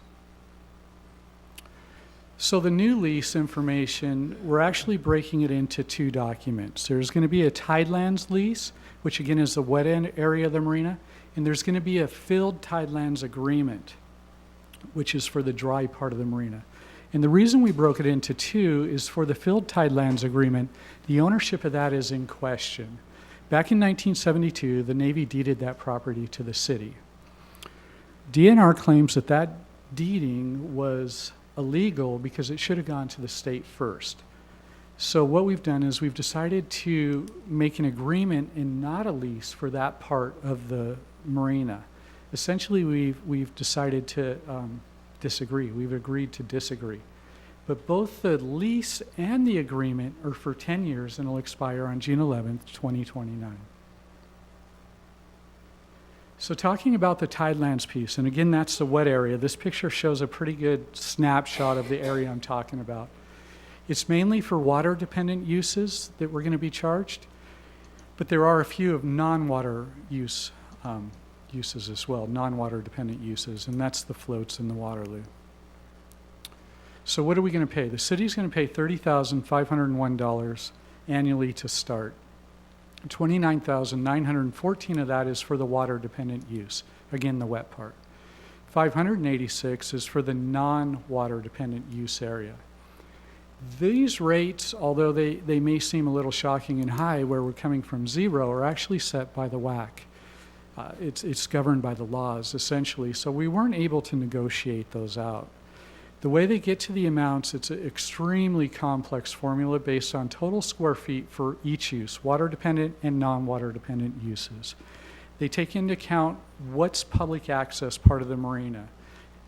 S17: So the new lease information, we're actually breaking it into two documents. There's going to be a tidelands lease, which again is the wet end area of the marina, and there's going to be a filled tidelands agreement, which is for the dry part of the marina. And the reason we broke it into two is for the filled tidelands agreement, the ownership of that is in question. Back in 1972, the Navy deeded that property to the city. DNR claims that that deeding was illegal because it should have gone to the state first. So what we've done is we've decided to make an agreement and not a lease for that part of the marina. Essentially, we've decided to disagree. We've agreed to disagree. But both the lease and the agreement are for 10 years and will expire on June 11th, 2029. So talking about the tidelands piece, and again, that's the wet area. This picture shows a pretty good snapshot of the area I'm talking about. It's mainly for water-dependent uses that we're going to be charged, but there are a few of non-water uses as well, non-water-dependent uses, and that's the floats and the Waterloo. So what are we going to pay? The city's going to pay $30,501 annually to start. $29,914 of that is for the water-dependent use, again, the wet part. $586 is for the non-water-dependent use area. These rates, although they may seem a little shocking and high, where we're coming from zero, are actually set by the WAC. It's governed by the laws, essentially, so we weren't able to negotiate those out. The way they get to the amounts, it's an extremely complex formula based on total square feet for each use, water-dependent and non-water-dependent uses. They take into account what's public access part of the marina.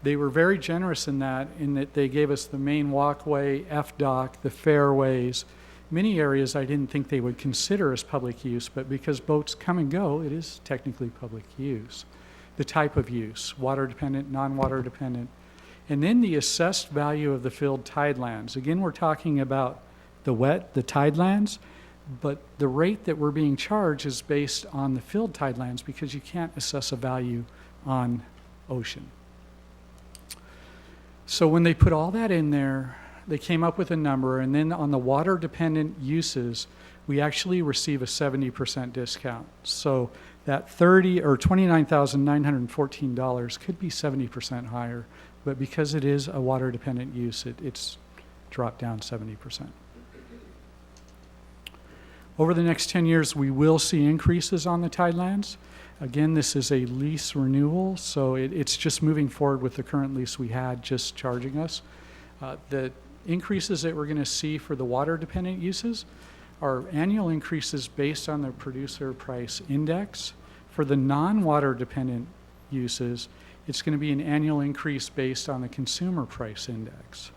S17: They were very generous in that they gave us the main walkway, F-dock, the fairways, many areas I didn't think they would consider as public use, but because boats come and go, it is technically public use. The type of use, water dependent, non-water dependent. And then the assessed value of the filled tidelands. Again, we're talking about the tidelands, but the rate that we're being charged is based on the filled tidelands because you can't assess a value on ocean. So when they put all that in there, they came up with a number, and then on the water-dependent uses, we actually receive a 70% discount. So that $29,914 could be 70% higher, but because it is a water-dependent use, it's dropped down 70%. Over the next 10 years, we will see increases on the tidelands. Again, this is a lease renewal, so it's just moving forward with the current lease we had, just charging us. The increases that we're going to see for the water-dependent uses are annual increases based on the producer price index. For the non-water-dependent uses, it's going to be an annual increase based on the consumer price index.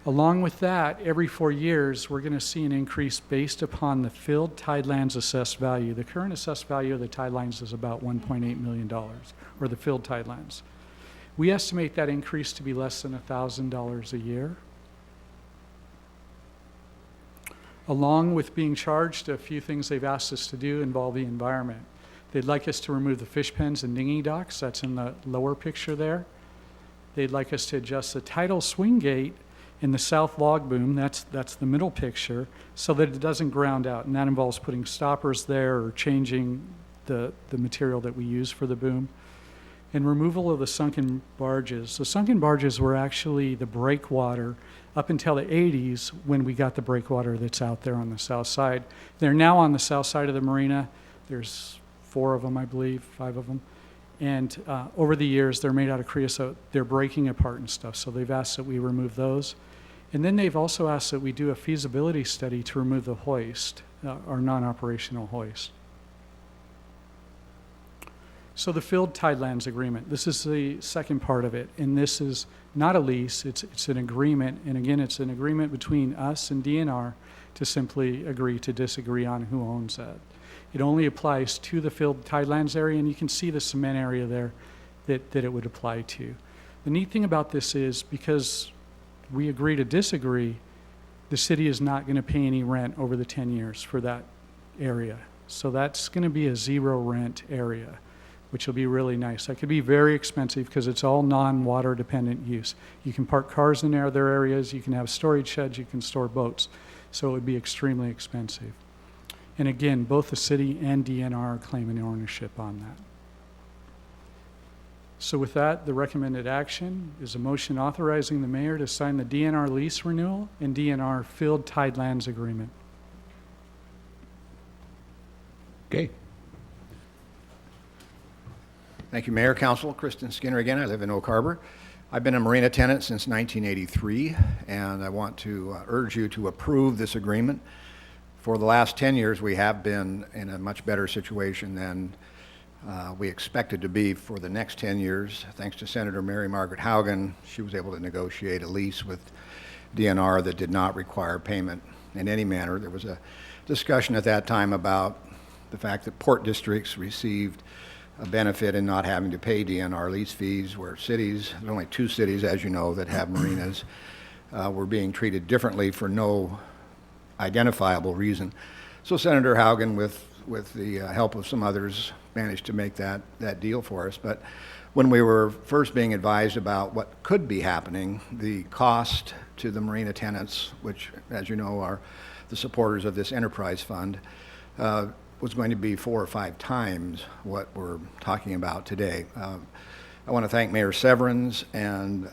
S17: Along with that, every 4 years, we're going to see an increase based upon the filled tidelands assessed value. The current assessed value of the tidelands is about $1.8 million, or the filled tidelands. We estimate that increase to be less than $1,000 a year. Along with being charged, a few things they've asked us to do involve the environment. They'd like us to remove the fish pens and dinghy docks. That's in the lower picture there. They'd like us to adjust the tidal swing gate in the south log boom, that's the middle picture, so that it doesn't ground out. And that involves putting stoppers there or changing the material that we use for the boom. And removal of the sunken barges. The sunken barges were actually the breakwater up until the 80s when we got the breakwater that's out there on the south side. They're now on the south side of the marina. There's 4 of them, I believe, 5 of them. And over the years, they're made out of creosote. They're breaking apart and stuff, so they've asked that we remove those. And then they've also asked that we do a feasibility study to remove the hoist, our non-operational hoist. So the filled tidelands agreement, this is the second part of it, and this is not a lease, it's an agreement, and again, it's an agreement between us and DNR to simply agree to disagree on who owns that. It only applies to the filled tidelands area, and you can see the cement area there that it would apply to. The neat thing about this is because we agree to disagree, the city is not going to pay any rent over the 10 years for that area. So that's going to be a zero rent area, which will be really nice. That could be very expensive because it's all non-water dependent use. You can park cars in there, other areas, you can have storage sheds, you can store boats. So it would be extremely expensive. And again, both the city and DNR are claiming ownership on that. So with that, the recommended action is a motion authorizing the mayor to sign the DNR lease renewal and DNR filled tidelands agreement.
S1: Okay.
S13: Thank you, Mayor, Council. Kristen Skinner again. I live in Oak Harbor. I've been a marina tenant since 1983, and I want to urge you to approve this agreement. For the last 10 years, we have been in a much better situation than we expected to be for the next 10 years. Thanks to Senator Mary Margaret Haugen, she was able to negotiate a lease with DNR that did not require payment in any manner. There was a discussion at that time about the fact that port districts received a benefit in not having to pay DNR lease fees, where cities, there's only 2 cities, as you know, that have marinas, were being treated differently for no identifiable reason. So Senator Haugen, with the help of some others, managed to make that deal for us. But when we were first being advised about what could be happening, the cost to the marina tenants, which, as you know, are the supporters of this enterprise fund, was going to be 4 or 5 times what we're talking about today. I want to thank Mayor Severance and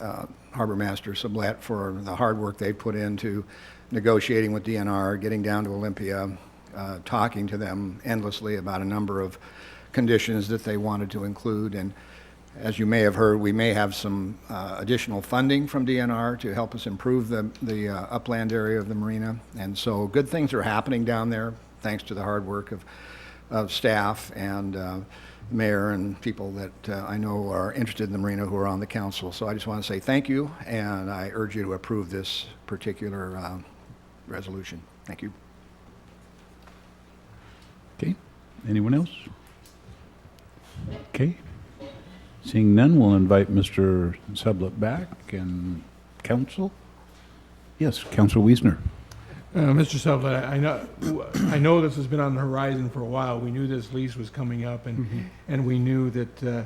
S13: Harbor Master Sublette for the hard work they've put into negotiating with DNR, getting down to Olympia, talking to them endlessly about a number of conditions that they wanted to include. And as you may have heard, we may have some additional funding from DNR to help us improve the upland area of the marina. And so good things are happening down there, thanks to the hard work of staff and mayor and people that I know are interested in the marina who are on the council. So I just want to say thank you, and I urge you to approve this particular resolution. Thank you.
S1: Okay, anyone else? Okay, seeing none, we'll invite Mr. Sublette back and council. Yes, Councilor Wiesner.
S18: Mr. Sublette, I know this has been on the horizon for a while. We knew this lease was coming up, and we knew that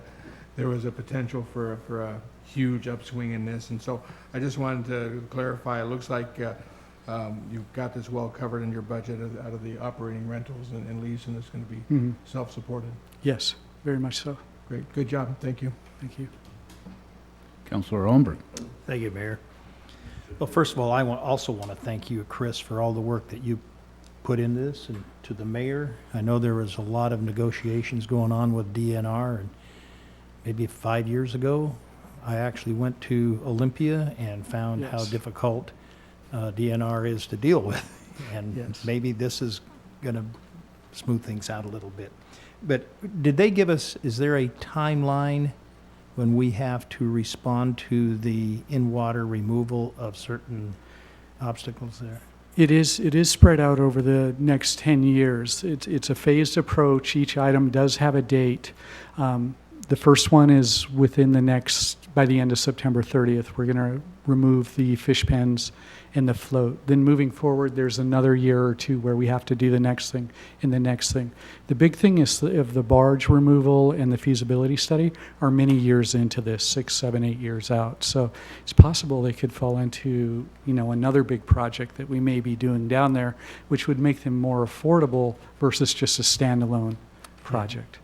S18: there was a potential for a huge upswing in this. And so I just wanted to clarify, it looks like you've got this well covered in your budget out of the operating rentals and lease, and it's going to be self-supported.
S17: Yes, very much so.
S18: Great, good job, thank you.
S17: Thank you.
S1: Councilor Olmberg.
S8: Thank you, Mayor. Well, first of all, I also want to thank you, Chris, for all the work that you put in this, and to the mayor. I know there was a lot of negotiations going on with DNR, and maybe 5 years ago, I actually went to Olympia and found how
S17: Yes.
S8: difficult DNR is to deal with. And
S17: Yes.
S8: maybe this is going to smooth things out a little bit. But did they give us, is there a timeline when we have to respond to the in-water removal of certain obstacles there?
S17: It is spread out over the next 10 years. It's a phased approach. Each item does have a date. The first one is by the end of September 30th, we're going to remove the fish pens and the float. Then moving forward, there's another year or two where we have to do the next thing and the next thing. The big thing is of the barge removal and the feasibility study are many years into this, 6, 7, 8 years out. So it's possible they could fall into, another big project that we may be doing down there, which would make them more affordable versus just a standalone project.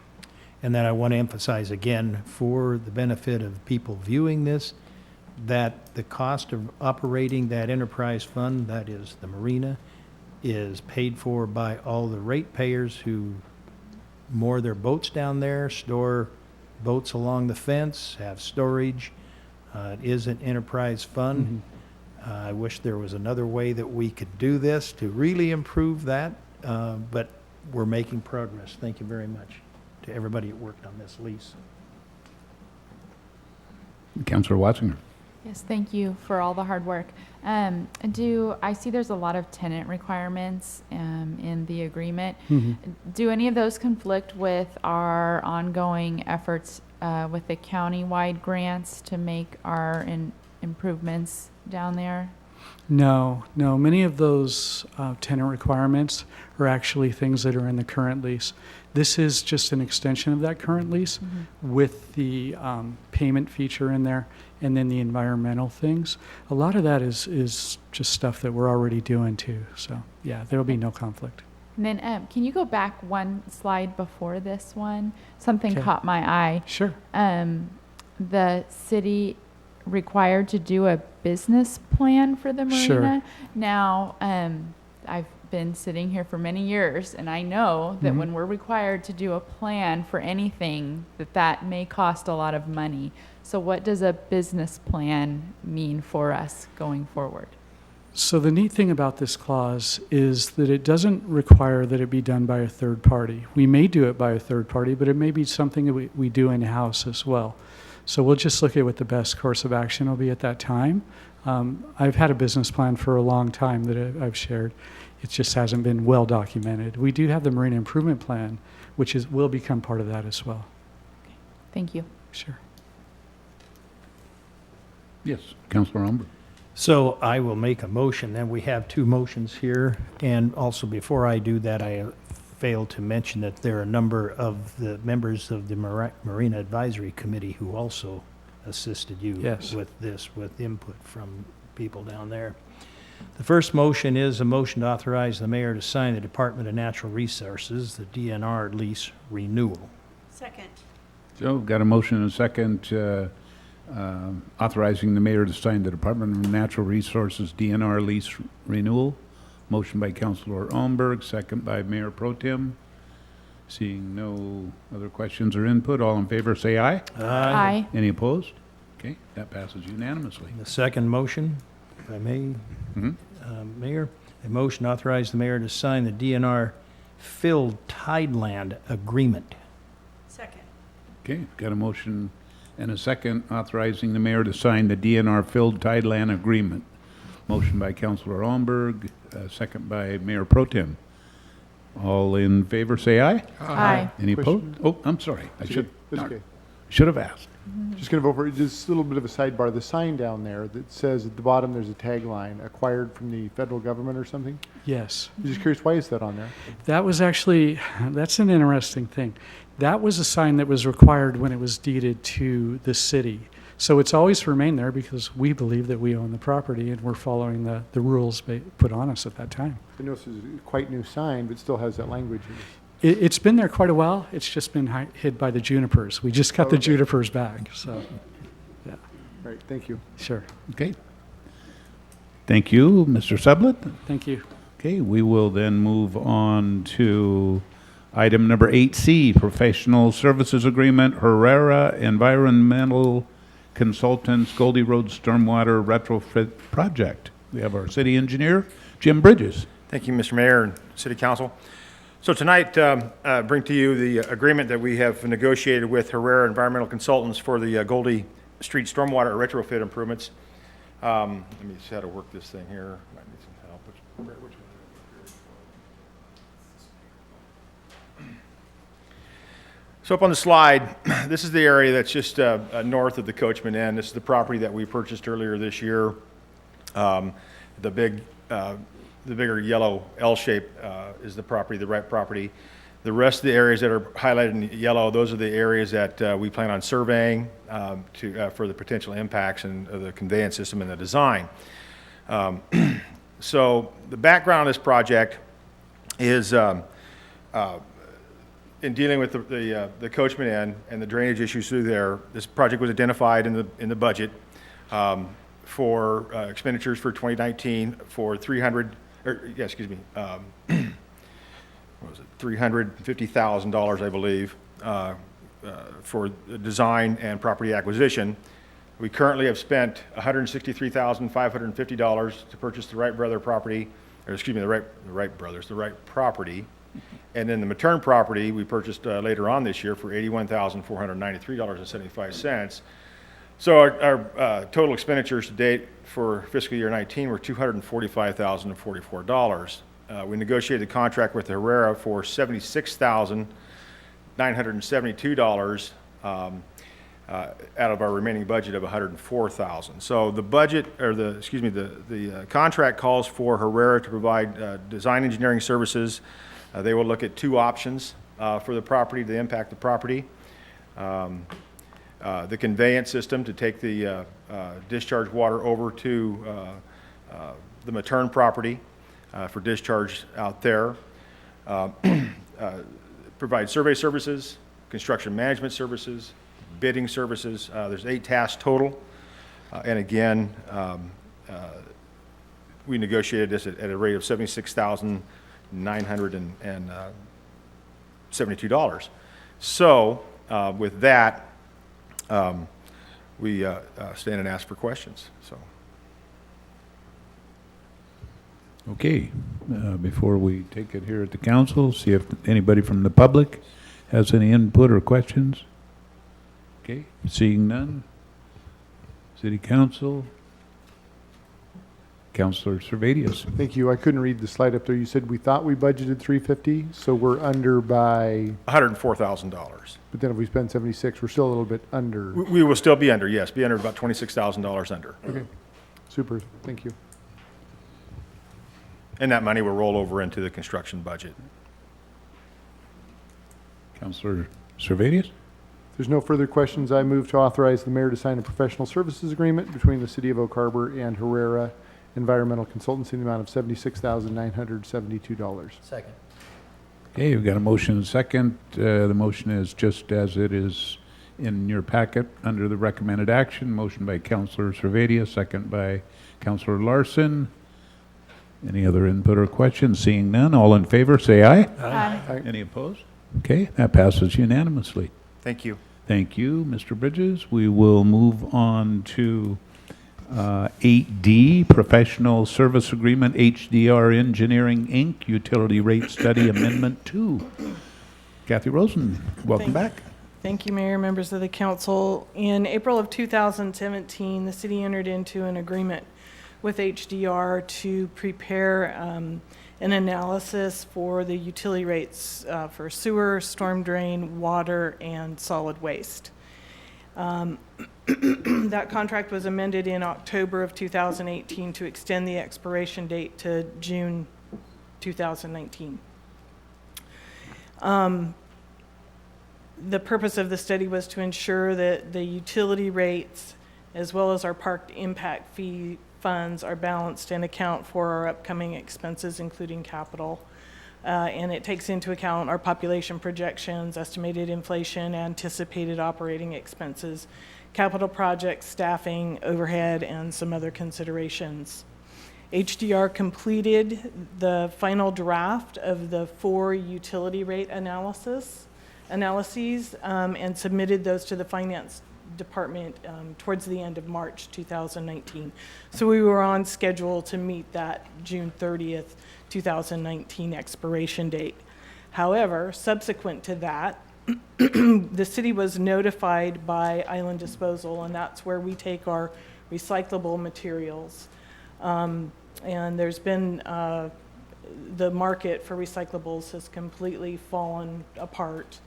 S8: And then I want to emphasize again, for the benefit of people viewing this, that the cost of operating that enterprise fund, that is the marina, is paid for by all the ratepayers who moor their boats down there, store boats along the fence, have storage. It is an enterprise fund. I wish there was another way that we could do this to really improve that, but we're making progress. Thank you very much to everybody that worked on this lease.
S1: Councilor Watzinger.
S14: Yes, thank you for all the hard work. I see there's a lot of tenant requirements in the agreement. Do any of those conflict with our ongoing efforts with the county-wide grants to make our improvements down there?
S17: No. Many of those tenant requirements are actually things that are in the current lease. This is just an extension of that current lease with the payment feature in there and then the environmental things. A lot of that is just stuff that we're already doing too. So yeah, there'll be no conflict.
S14: And then can you go back one slide before this one? Something
S17: Okay.
S14: caught my eye.
S17: Sure.
S14: The city required to do a business plan for the marina.
S17: Sure.
S14: Now, I've been sitting here for many years, and I know that when we're required to do a plan for anything, that may cost a lot of money. So what does a business plan mean for us going forward?
S17: So the neat thing about this clause is that it doesn't require that it be done by a third party. We may do it by a third party, but it may be something that we do in-house as well. So we'll just look at what the best course of action will be at that time. I've had a business plan for a long time that I've shared. It just hasn't been well documented. We do have the Marina Improvement Plan, which will become part of that as well.
S14: Thank you.
S17: Sure.
S1: Yes, Councilor Olmberg.
S8: So I will make a motion, then we have two motions here. And also before I do that, I failed to mention that there are a number of the members of the Marina Advisory Committee who also assisted you
S17: Yes.
S8: with this, with input from people down there. The first motion is a motion to authorize the mayor to sign the Department of Natural Resources, the DNR lease renewal.
S3: Second.
S1: So we've got a motion and a second authorizing the mayor to sign the Department of Natural Resources DNR lease renewal. Motion by Councilor Olmberg, second by Mayor Pro Tem. Seeing no other questions or input, all in favor say aye.
S14: Aye.
S1: Any opposed? Okay, that passes unanimously.
S8: The second motion, if I may, Mayor, a motion to authorize the mayor to sign the DNR filled tideland agreement.
S3: Second.
S1: Okay, got a motion and a second authorizing the mayor to sign the DNR filled tideland agreement. Motion by Councilor Allenberg, second by Mayor Pro Tem. All in favor, say aye.
S14: Aye.
S1: Any opposed?
S10: Question.
S1: Oh, I'm sorry. I should
S10: That's okay.
S1: should have asked.
S10: Just going to vote for, just a little bit of a sidebar, the sign down there that says at the bottom there's a tagline, acquired from the federal government or something?
S17: Yes.
S10: I'm just curious, why is that on there?
S17: That was actually, that's an interesting thing. That was a sign that was required when it was deeded to the city. So it's always remained there because we believe that we own the property and we're following the rules put on us at that time.
S10: I know this is a quite new sign, but still has that language in it.
S17: It's been there quite a while. It's just been hid by the junipers. We just cut the
S10: Okay.
S17: junipers back, so, yeah,
S10: Right, thank you.
S17: sure.
S1: Okay. Thank you, Mr. Sublett.
S17: Thank you.
S1: Okay, we will then move on to item number 8C, Professional Services Agreement, Herrera Environmental Consultants, Goldie Road Stormwater Retrofit Project. We have our city engineer, Jim Bridges.
S9: Thank you, Mr. Mayor and City Council. So tonight, bring to you the agreement that we have negotiated with Herrera Environmental Consultants for the Goldie Street Stormwater Retrofit Improvements. Let me see how to work this thing here. Might need some help. Which one? So up on the slide, this is the area that's just north of the Coachman Inn. This is the property that we purchased earlier this year. The bigger yellow L shape is the property, the right property. The rest of the areas that are highlighted in yellow, those are the areas that we plan on surveying for the potential impacts and the conveyance system and the design. So the background of this project is in dealing with the Coachman Inn and the drainage issues through there. This project was identified in the budget for expenditures for 2019 for $350,000, I believe, for design and property acquisition. We currently have spent $163,550 to purchase the Wright Brother property, or excuse me, the Wright Brothers, the Wright property. And then the Matern property we purchased later on this year for $81,493.75. So our total expenditures to date for fiscal year 19 were $245,044. We negotiated the contract with Herrera for $76,972 out of our remaining budget of $104,000. So the budget, or the contract calls for Herrera to provide design engineering services. They will look at two options for the property to impact the property. The conveyance system to take the discharge water over to the Matern property for discharge out there. Provide survey services, construction management services, bidding services. There's 8 tasks total. And again, we negotiated this at a rate of $76,972. So with that, we stand and ask for questions. So,
S1: Okay, before we take it here at the council, see if anybody from the public has any input or questions. Okay, seeing none. City Council, Councilor Servadius.
S10: Thank you. I couldn't read the slide up there. You said we thought we budgeted 350, so we're under by,
S9: $104,000.
S10: but then if we spend 76, we're still a little bit under.
S9: We will still be under, yes, be under about $26,000 under.
S10: Okay, super. Thank you.
S9: And that money will roll over into the construction budget.
S1: Councilor Servadius?
S10: If there's no further questions, I move to authorize the mayor to sign a professional services agreement between the city of Oak Harbor and Herrera Environmental Consultants in the amount of $76,972.
S16: Second.
S1: Okay, we've got a motion and a second. The motion is just as it is in your packet under the recommended action. Motion by Councilor Servadius, second by Councilor Larson. Any other input or questions? Seeing none, all in favor, say aye.
S14: Aye.
S1: Any opposed? Okay, that passes unanimously.
S9: Thank you.
S1: Thank you, Mr. Bridges. We will move on to 8D, Professional Service Agreement, HDR Engineering, Inc., Utility Rate Study Amendment 2. Kathy Rosen, welcome back.
S12: Thank you, Mayor, members of the council. In April of 2017, the city entered into an agreement with HDR to prepare an analysis for the utility rates for sewer, storm drain, water, and solid waste. That contract was amended in October of 2018 to extend the expiration date to June 2019. The purpose of the study was to ensure that the utility rates as well as our park impact fee funds are balanced and account for our upcoming expenses, including capital. And it takes into account our population projections, estimated inflation, anticipated operating expenses, capital projects, staffing, overhead, and some other considerations. HDR completed the final draft of the 4 utility rate analyses and submitted those to the Finance Department towards the end of March 2019. So we were on schedule to meet that June 30th, 2019 expiration date. However, subsequent to that, the city was notified by Island Disposal, and that's where we take our recyclable materials. And there's been, the market for recyclables has completely fallen apart,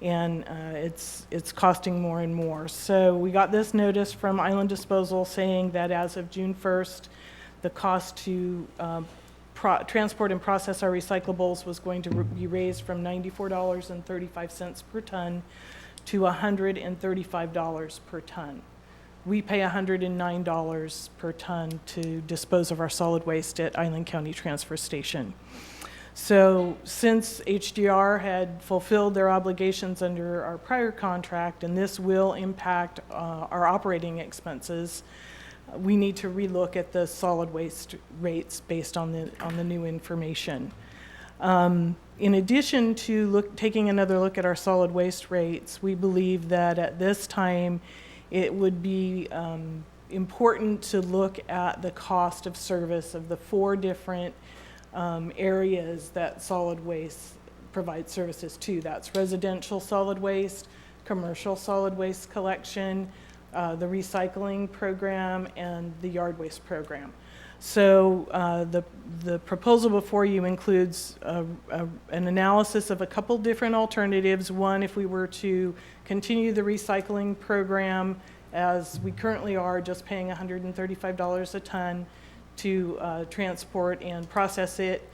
S12: and it's costing more and more. So we got this notice from Island Disposal saying that as of June 1st, the cost to transport and process our recyclables was going to be raised from $94.35 per ton to $135 per ton. We pay $109 per ton to dispose of our solid waste at Island County Transfer Station. So since HDR had fulfilled their obligations under our prior contract, and this will impact our operating expenses, we need to relook at the solid waste rates based on the new information. In addition to taking another look at our solid waste rates, we believe that at this time it would be important to look at the cost of service of the 4 different areas that solid waste provides services to. That's residential solid waste, commercial solid waste collection, the recycling program, and the yard waste program. So the proposal before you includes an analysis of a couple different alternatives. One, if we were to continue the recycling program as we currently are, just paying $135 a ton to transport and process it,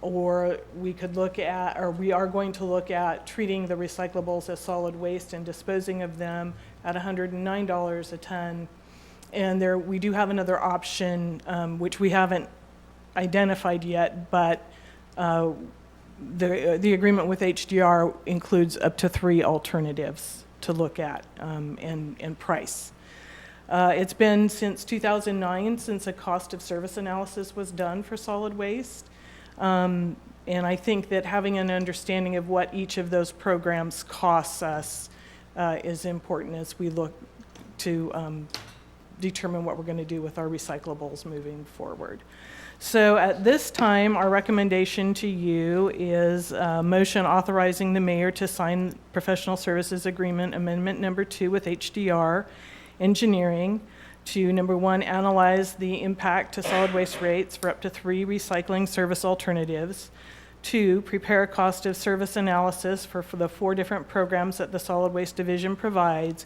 S12: or we could look at, or we are going to look at treating the recyclables as solid waste and disposing of them at $109 a ton. And there, we do have another option, which we haven't identified yet, but the agreement with HDR includes up to 3 alternatives to look at and price. It's been since 2009 since a cost of service analysis was done for solid waste. And I think that having an understanding of what each of those programs costs us is important as we look to determine what we're going to do with our recyclables moving forward. So at this time, our recommendation to you is a motion authorizing the mayor to sign professional services agreement amendment number 2 with HDR Engineering to, number 1, analyze the impact to solid waste rates for up to 3 recycling service alternatives. 2, prepare a cost of service analysis for the 4 different programs that the Solid Waste Division provides.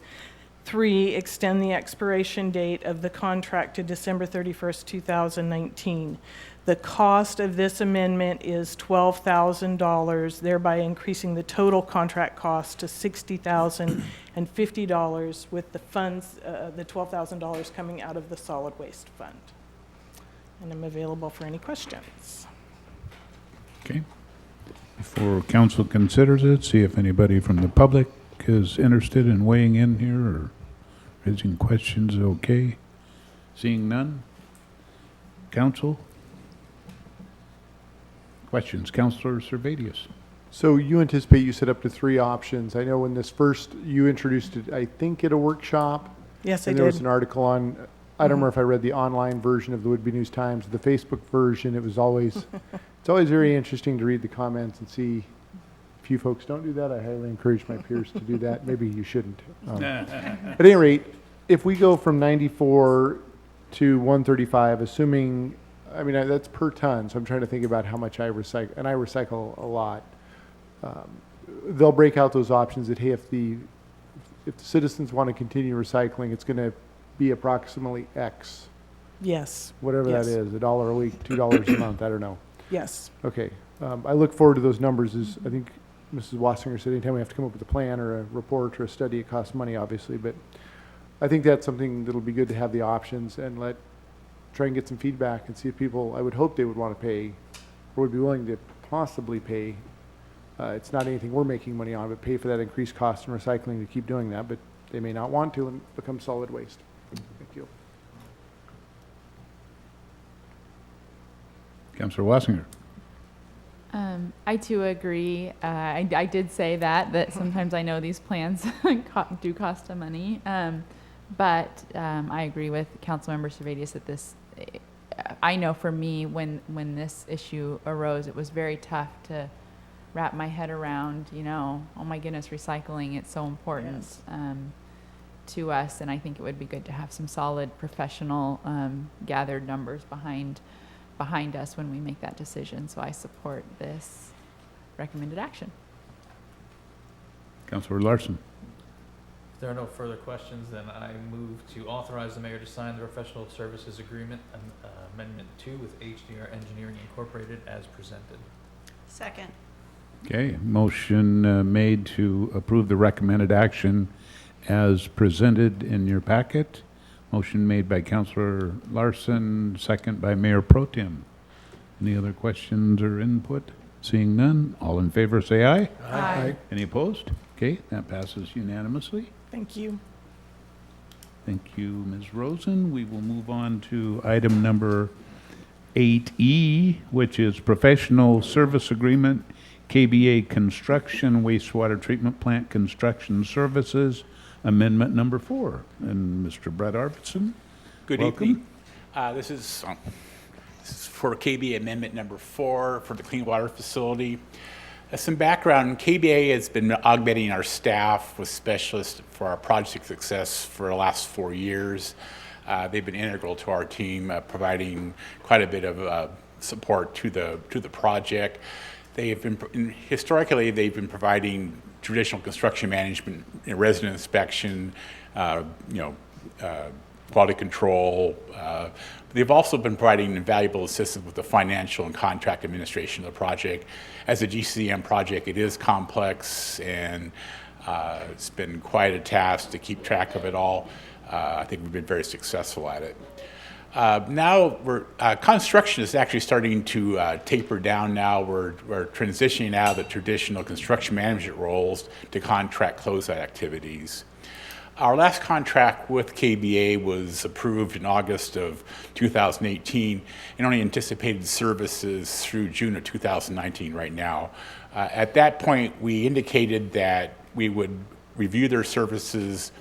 S12: 3, extend the expiration date of the contract to December 31st, 2019. The cost of this amendment is $12,000, thereby increasing the total contract cost to $60,050, with the funds, the $12,000 coming out of the solid waste fund. And I'm available for any questions.
S1: Okay. Before council considers it, see if anybody from the public is interested in weighing in here or raising questions. Okay. Seeing none. Council? Questions? Councilor Servadius.
S10: So you anticipate, you set up to 3 options. I know when this first, you introduced it, I think, at a workshop.
S12: Yes, I
S10: and there was
S12: did.
S10: an article on, I don't remember if I read the online version of the Whidbey News Times, the Facebook version. It was always, it's always very interesting to read the comments and see. If you folks don't do that, I highly encourage my peers to do that. Maybe you shouldn't. At any rate, if we go from 94 to 135, assuming, I mean, that's per ton, so I'm trying to think about how much I recycle, and I recycle a lot. They'll break out those options that, hey, if the citizens want to continue recycling, it's going to be approximately X.
S12: Yes.
S10: Whatever
S12: Yes.
S10: that is, $1 a week, $2 a month, I don't know.
S12: Yes.
S10: Okay. I look forward to those numbers. As I think Mrs. Wassinger said, anytime we have to come up with a plan or a report or a study, it costs money, obviously. But I think that's something that'll be good to have the options and try and get some feedback and see if people, I would hope they would want to pay or would be willing to possibly pay. It's not anything we're making money on, but pay for that increased cost in recycling to keep doing that. But they may not want to and become solid waste. Thank you.
S1: Councillor Wassinger.
S14: I too agree. I did say that sometimes I know these plans do cost some money. But I agree with Councilmember Servadius that this, I know for me, when this issue arose, it was very tough to wrap my head around, oh my goodness, recycling, it's so important to us. And I think it would be good to have some solid professional gathered numbers behind us when we make that decision. So I support this recommended action.
S1: Councillor Larson.
S16: If there are no further questions, then I move to authorize the mayor to sign the professional services agreement, Amendment 2 with HDR Engineering Incorporated as presented.
S3: Second.
S1: Okay, motion made to approve the recommended action as presented in your packet. Motion made by Councillor Larson, second by Mayor Pro Tem. Any other questions or input? Seeing none, all in favor say aye.
S12: Aye.
S1: Any opposed? Okay, that passes unanimously.
S12: Thank you.
S1: Thank you, Ms. Rosen. We will move on to item number 8E, which is professional service agreement, KBA Construction Wastewater Treatment Plant Construction Services, Amendment number 4. And Mr. Brett Arvidsson.
S19: Good
S1: welcome.
S19: evening. This is for KBA Amendment number 4 for the Clean Water Facility. Some background, KBA has been augmenting our staff with specialists for our project success for the last 4 years. They've been integral to our team, providing quite a bit of support to the project. Historically, they've been providing traditional construction management, resident inspection, quality control. They've also been providing invaluable assistance with the financial and contract administration of the project. As a GCM project, it is complex, and it's been quite a task to keep track of it all. I think we've been very successful at it. Now construction is actually starting to taper down now. We're transitioning out of the traditional construction management roles to contract closeout activities. Our last contract with KBA was approved in August of 2018 and only anticipated services through June of 2019 right now. At that point, we indicated that we would review their services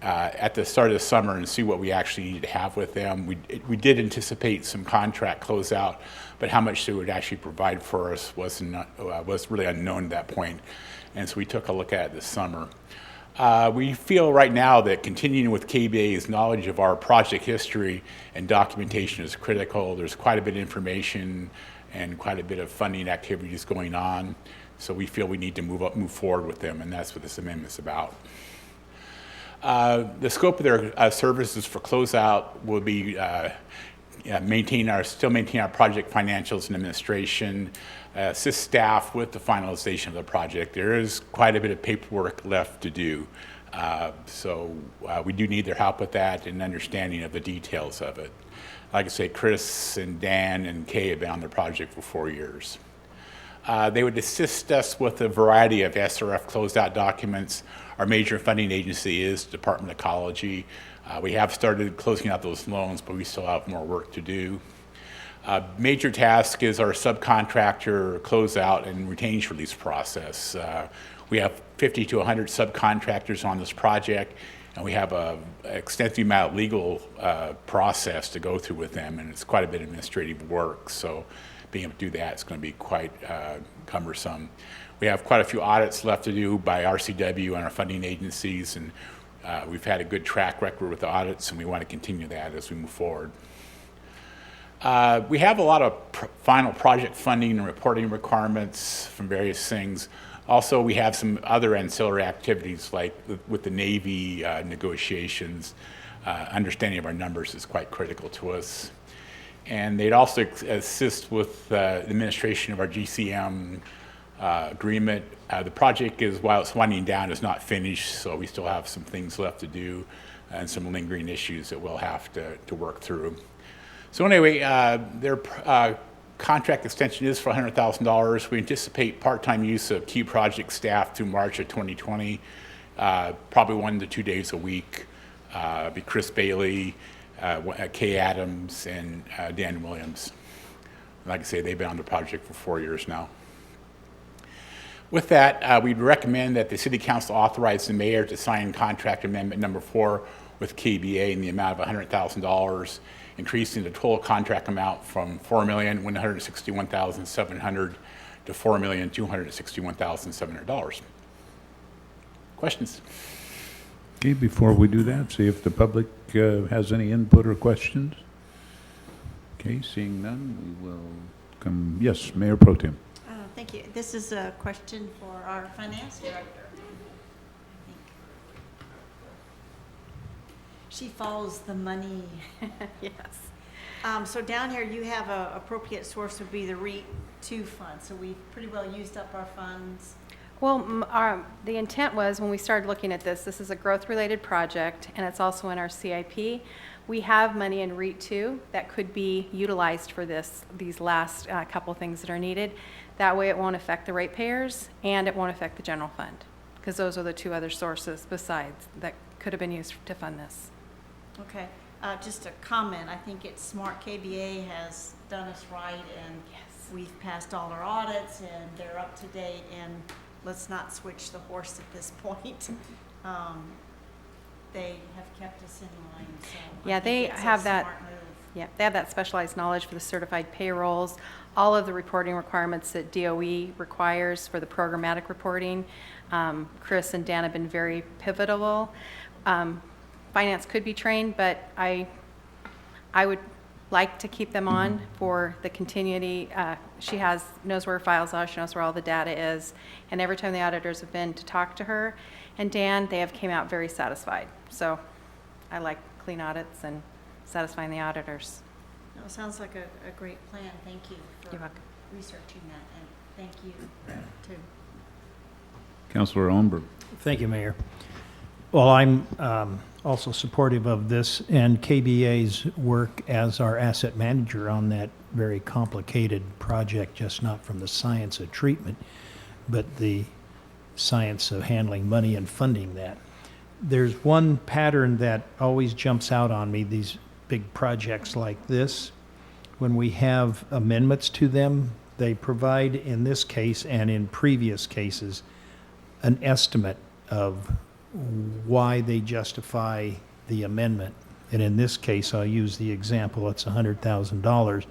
S19: at the start of the summer and see what we actually need to have with them. We did anticipate some contract closeout, but how much they would actually provide for us was really unknown at that point. And so we took a look at it this summer. We feel right now that continuing with KBA's knowledge of our project history and documentation is critical. There's quite a bit of information and quite a bit of funding activities going on. So we feel we need to move forward with them, and that's what this amendment's about. The scope of their services for closeout will be maintain our project financials and administration, assist staff with the finalization of the project. There is quite a bit of paperwork left to do. So we do need their help with that and understanding of the details of it. Like I say, Chris and Dan and Kay have been on the project for 4 years. They would assist us with a variety of SRF closeout documents. Our major funding agency is Department of Ecology. We have started closing out those loans, but we still have more work to do. Major task is our subcontractor closeout and retainage release process. We have 50 to 100 subcontractors on this project, and we have an extensive amount of legal process to go through with them, and it's quite a bit of administrative work. So being able to do that is going to be quite cumbersome. We have quite a few audits left to do by RCW and our funding agencies, and We've had a good track record with the audits, and we want to continue that as we move forward. We have a lot of final project funding and reporting requirements from various things. Also, we have some other ancillary activities, like with the Navy negotiations. Understanding of our numbers is quite critical to us. And they'd also assist with the administration of our GCM agreement. The project is, while it's winding down, is not finished, so we still have some things left to do and some lingering issues that we'll have to work through. So anyway, their contract extension is for $100,000. We anticipate part-time use of key project staff through March of 2020, probably 1 to 2 days a week. Be Chris Bailey, Kay Adams, and Dan Williams. Like I say, they've been on the project for 4 years now. With that, we'd recommend that the City Council authorize the mayor to sign contract amendment number 4 with KBA in the amount of $100,000, increasing the total contract amount from $4,161,700 to $4,261,700. Questions?
S1: Okay, before we do that, see if the public has any input or questions. Okay, seeing none, we will come. Yes, Mayor Pro Tem.
S20: Thank you. This is a question for our finance director. She follows the money.
S3: Yes.
S20: So down here, you have a appropriate source would be the REAP 2 fund. So we've pretty well used up our funds.
S3: Well, the intent was when we started looking at this is a growth-related project, and it's also in our CIP. We have money in REAP 2 that could be utilized for these last couple things that are needed. That way it won't affect the ratepayers, and it won't affect the general fund, because those are the 2 other sources besides that could have been used to fund this.
S20: Okay. Just a comment. I think it's smart. KBA has done us right, and we've passed all our audits, and they're up to date, and let's not switch the horse at this point. They have kept us in line. So
S3: Yeah, they have that.
S20: Smart move.
S3: Yeah, they have that specialized knowledge for the certified payrolls, all of the reporting requirements that DOE requires for the programmatic reporting. Chris and Dan have been very pivotal. Finance could be trained, but I would like to keep them on for the continuity. She knows where her files are, she knows where all the data is, and every time the auditors have been to talk to her and Dan, they have came out very satisfied. So I like clean audits and satisfying the auditors.
S20: No, it sounds like a great plan. Thank you for
S3: You're welcome.
S20: researching that, and thank you too.
S1: Councilor Olmberg.
S8: Thank you, Mayor. Well, I'm also supportive of this and KBA's work as our asset manager on that very complicated project, just not from the science of treatment, but the science of handling money and funding that. There's one pattern that always jumps out on me, these big projects like this. When we have amendments to them, they provide, in this case and in previous cases, an estimate of why they justify the amendment. And in this case, I'll use the example, it's $100,000,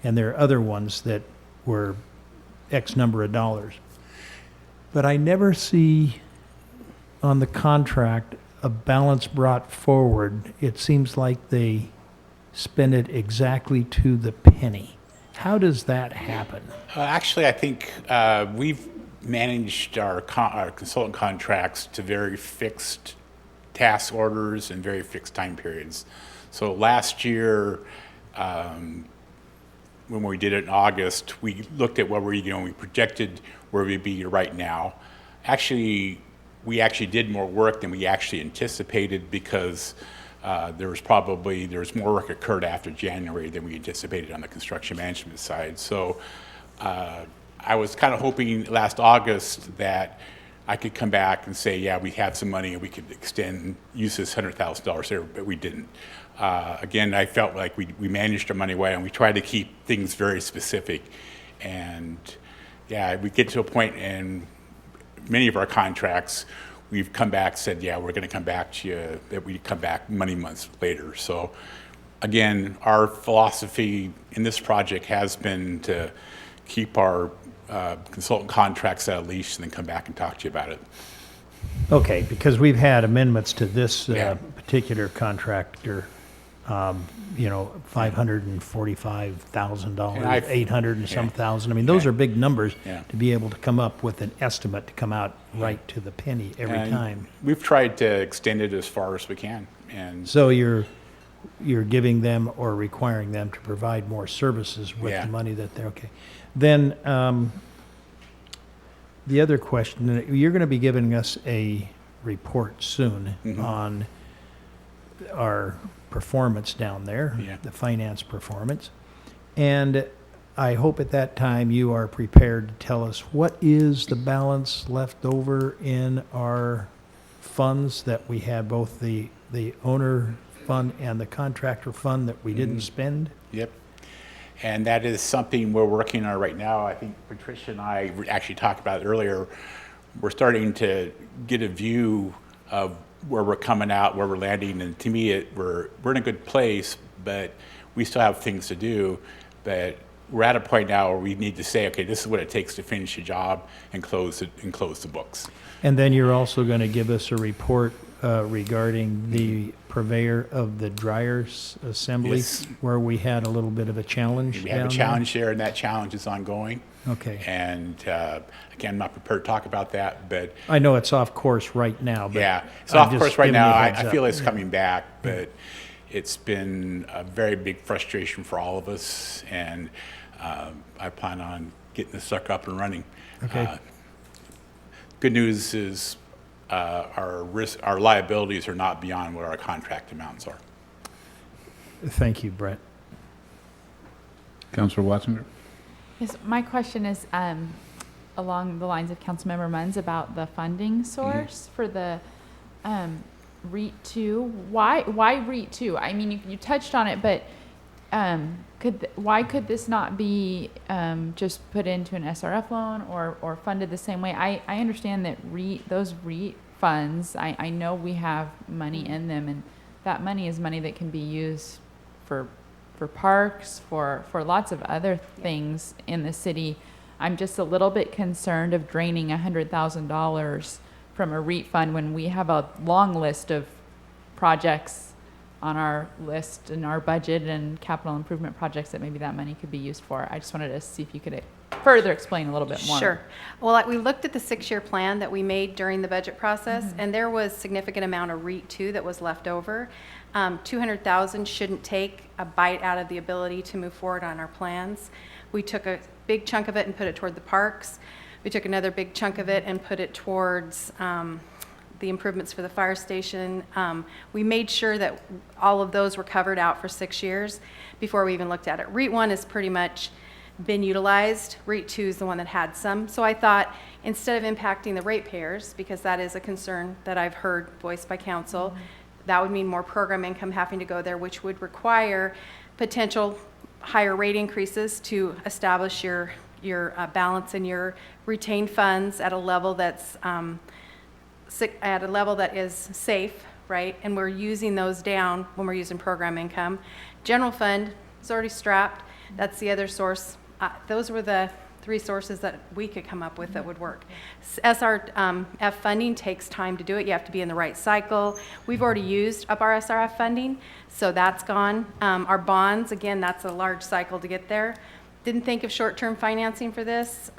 S8: and there are other ones that were X number of dollars. But I never see on the contract a balance brought forward. It seems like they spend it exactly to the penny. How does that happen?
S19: Actually, I think we've managed our consultant contracts to very fixed task orders and very fixed time periods. So last year, when we did it in August, we looked at what we projected where we'd be right now. Actually, we actually did more work than we actually anticipated because there was more work occurred after January than we anticipated on the construction management side. So I was kind of hoping last August that I could come back and say, yeah, we have some money and we could use this $100,000 there, but we didn't. Again, I felt like we managed our money well, and we tried to keep things very specific. And yeah, we get to a point in many of our contracts, we've come back, said, yeah, we're going to come back to you, that we come back many months later. So again, our philosophy in this project has been to keep our consultant contracts at a leash and then come back and talk to you about it.
S8: Okay, because we've had amendments to this
S19: Yeah.
S8: particular contractor, you know, $545,000,
S19: And I've-
S8: 800 and some
S19: yeah.
S8: thousand. I mean, those
S19: Yeah.
S8: are big numbers
S19: Yeah.
S8: to be able to come up with an estimate to come out right to the penny every
S19: And
S8: time.
S19: We've tried to extend it as far as we can, and
S8: So you're giving them or requiring them to provide more services with
S19: Yeah.
S8: the money that they're, okay. Then, the other question, you're going to be giving us a report soon
S19: Mhm.
S8: on our performance down there,
S19: Yeah.
S8: the finance performance. And I hope at that time you are prepared to tell us what is the balance left over in our funds that we had, both the owner fund and the contractor fund that we didn't spend?
S19: Yep. And that is something we're working on right now. I think Patricia and I actually talked about it earlier. We're starting to get a view of where we're coming out, where we're landing, and to me, we're in a good place, but we still have things to do. But we're at a point now where we need to say, okay, this is what it takes to finish the job and close the books.
S8: And then you're also going to give us a report regarding the purveyor of the dryers assembly,
S19: Yes.
S8: where we had a little bit of a challenge
S19: We have a
S8: down there?
S19: challenge there, and that challenge is ongoing.
S8: Okay.
S19: And again, I'm not prepared to talk about that, but
S8: I know it's off course right now, but
S19: yeah, it's
S8: I'm
S19: off
S8: just
S19: course right
S8: giving you
S19: now.
S8: a
S19: I
S8: heads
S19: feel
S8: up.
S19: it's coming back, but it's been a very big frustration for all of us, and I plan on getting this sucker up and running.
S8: Okay.
S19: Good news is our liabilities are not beyond what our contract amounts are.
S8: Thank you, Brett.
S1: Councilor Watson?
S14: Yes, my question is along the lines of Councilmember Munn's about the funding source for the REIT 2. Why REIT 2? I mean, you touched on it, but why could this not be just put into an SRF loan or funded the same way? I understand that those REIT funds, I know we have money in them, and that money is money that can be used for parks, for lots of other things in the city. I'm just a little bit concerned of draining $100,000 from a REIT fund when we have a long list of projects on our list and our budget and capital improvement projects that maybe that money could be used for. I just wanted to see if you could further explain a little bit more.
S21: Sure. Well, we looked at the 6-year plan that we made during the budget process, and there was significant amount of REIT 2 that was left over. 200,000 shouldn't take a bite out of the ability to move forward on our plans. We took a big chunk of it and put it toward the parks. We took another big chunk of it and put it towards the improvements for the fire station. We made sure that all of those were covered out for 6 years before we even looked at it. REIT 1 has pretty much been utilized. REIT 2 is the one that had some. So I thought instead of impacting the ratepayers, because that is a concern that I've heard voiced by council, that would mean more program income having to go there, which would require potential higher rate increases to establish your balance in your retained funds at a level that's that is safe, right? And we're using those down when we're using program income. General fund is already strapped. That's the other source. Those were the 3 sources that we could come up with that would work. SRF funding takes time to do it. You have to be in the right cycle. We've already used up our SRF funding, so that's gone. Our bonds, again, that's a large cycle to get there. Didn't think of short-term financing for this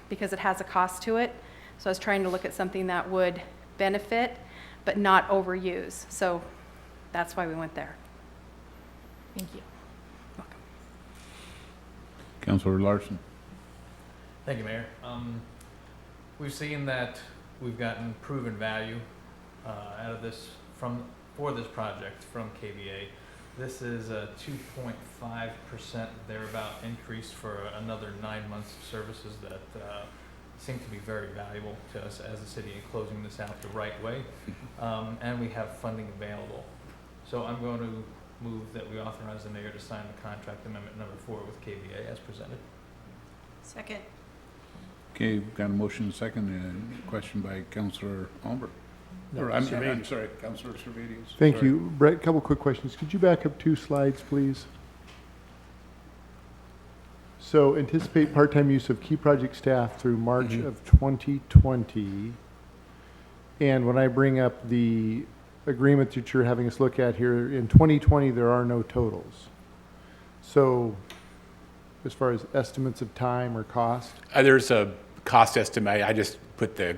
S21: because it has a cost to it. So I was trying to look at something that would benefit but not overuse. So that's why we went there.
S14: Thank you.
S1: Councilor Larson?
S16: Thank you, Mayor. We've seen that we've gotten proven value out of this for this project from KBA. This is a 2.5% thereabout increase for another 9 months of services that seem to be very valuable to us as a city in closing this out the right way. And we have funding available. So I'm going to move that we authorize the mayor to sign the contract amendment number 4 with KBA as presented.
S20: Second.
S1: Okay, we've got a motion and a second, and a question by Councilor Alber.
S10: No,
S1: Or, I'm
S10: Servadius.
S1: sorry, Councilor Servadius.
S10: Thank
S1: Sorry.
S10: you. Brett, a couple quick questions. Could you back up 2 slides, please? So anticipate part-time use of key project staff through March of 2020. And when I bring up the agreement that you're having us look at here, in 2020, there are no totals. So as far as estimates of time or cost?
S19: There's a cost estimate. I just put the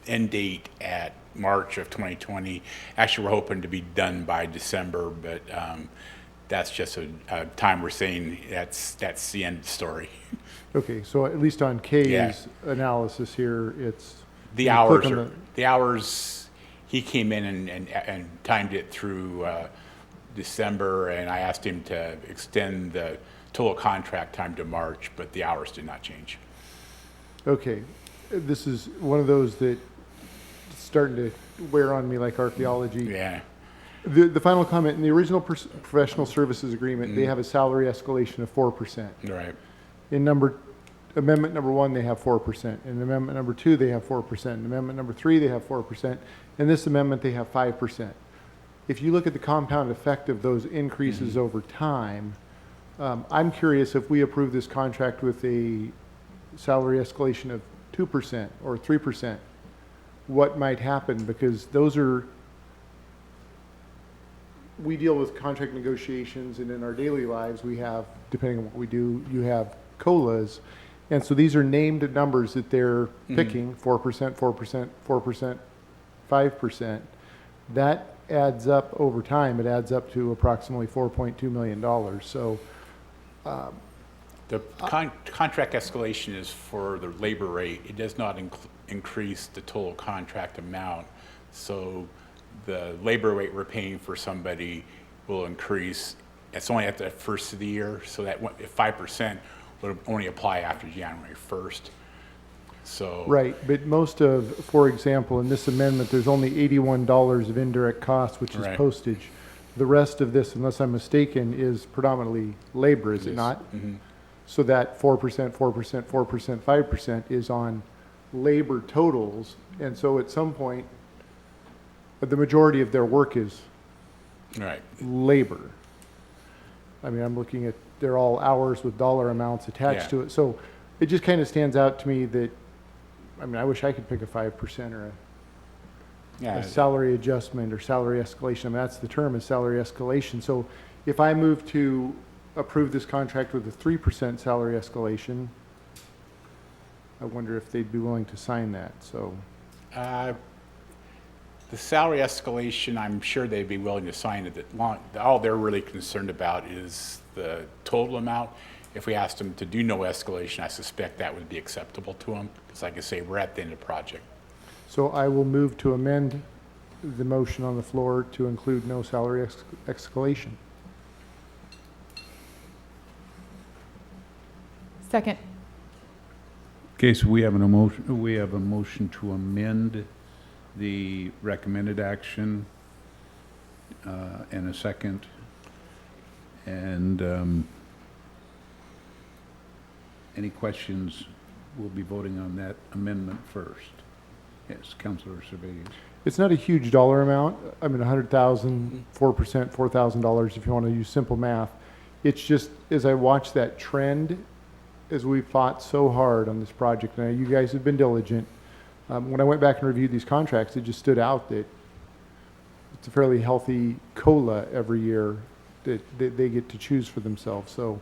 S19: end date at March of 2020. Actually, we're hoping to be done by December, but that's just a time we're saying that's the end of the story.
S10: Okay, so at least on K's
S19: Yeah.
S10: analysis here, it's...
S19: The
S10: you
S19: hours
S10: click on
S19: are, the hours, he came in and timed it through December, and I asked him to extend the total contract time to March, but the hours did not change.
S10: Okay, this is one of those that starting to wear on me like archaeology.
S19: Yeah.
S10: The final comment, in the original professional services agreement, they have a salary escalation of 4%.
S19: Right.
S10: In amendment number 1, they have 4%. In amendment number 2, they have 4%. In amendment number 3, they have 4%. In this amendment, they have 5%. If you look at the compound effect of those increases over time, I'm curious if we approve this contract with a salary escalation of 2% or 3%, what might happen? Because those are, we deal with contract negotiations, and in our daily lives, we have, depending on what we do, you have COLAs. And so these are named numbers that they're picking, 4%, 4%, 4%, 5%. That adds up over time. It adds up to approximately $4.2 million. So
S19: The contract escalation is for the labor rate. It does not increase the total contract amount. So the labor rate we're paying for somebody will increase. It's only at the first of the year, so that 5% would only apply after January 1st. So
S10: right, but most of, for example, in this amendment, there's only $81 of indirect costs, which is
S19: Right.
S10: postage. The rest of this, unless I'm mistaken, is predominantly labor, is it not? So that 4%, 4%, 4%, 5% is on labor totals. And so at some point, the majority of their work is
S19: Right.
S10: labor. I mean, I'm looking at, they're all hours with dollar amounts attached
S19: Yeah.
S10: to it. So it just kind of stands out to me that, I mean, I wish I could pick a 5% or a salary adjustment or salary escalation. I mean, that's the term, is salary escalation. So if I move to approve this contract with a 3% salary escalation, I wonder if they'd be willing to sign that, so.
S19: The salary escalation, I'm sure they'd be willing to sign it. All they're really concerned about is the total amount. If we asked them to do no escalation, I suspect that would be acceptable to them, because like I say, we're at the end of the project.
S10: So I will move to amend the motion on the floor to include no salary escalation.
S14: Second.
S1: Okay, so we have a motion to amend the recommended action, and a second. And any questions? We'll be voting on that amendment first. Yes, Councilor Servatius.
S10: It's not a huge dollar amount. I mean, 100,000, 4%, $4,000 if you want to use simple math. It's just, as I watch that trend, as we fought so hard on this project, and you guys have been diligent, when I went back and reviewed these contracts, it just stood out that it's a fairly healthy COLA every year that they get to choose for themselves. So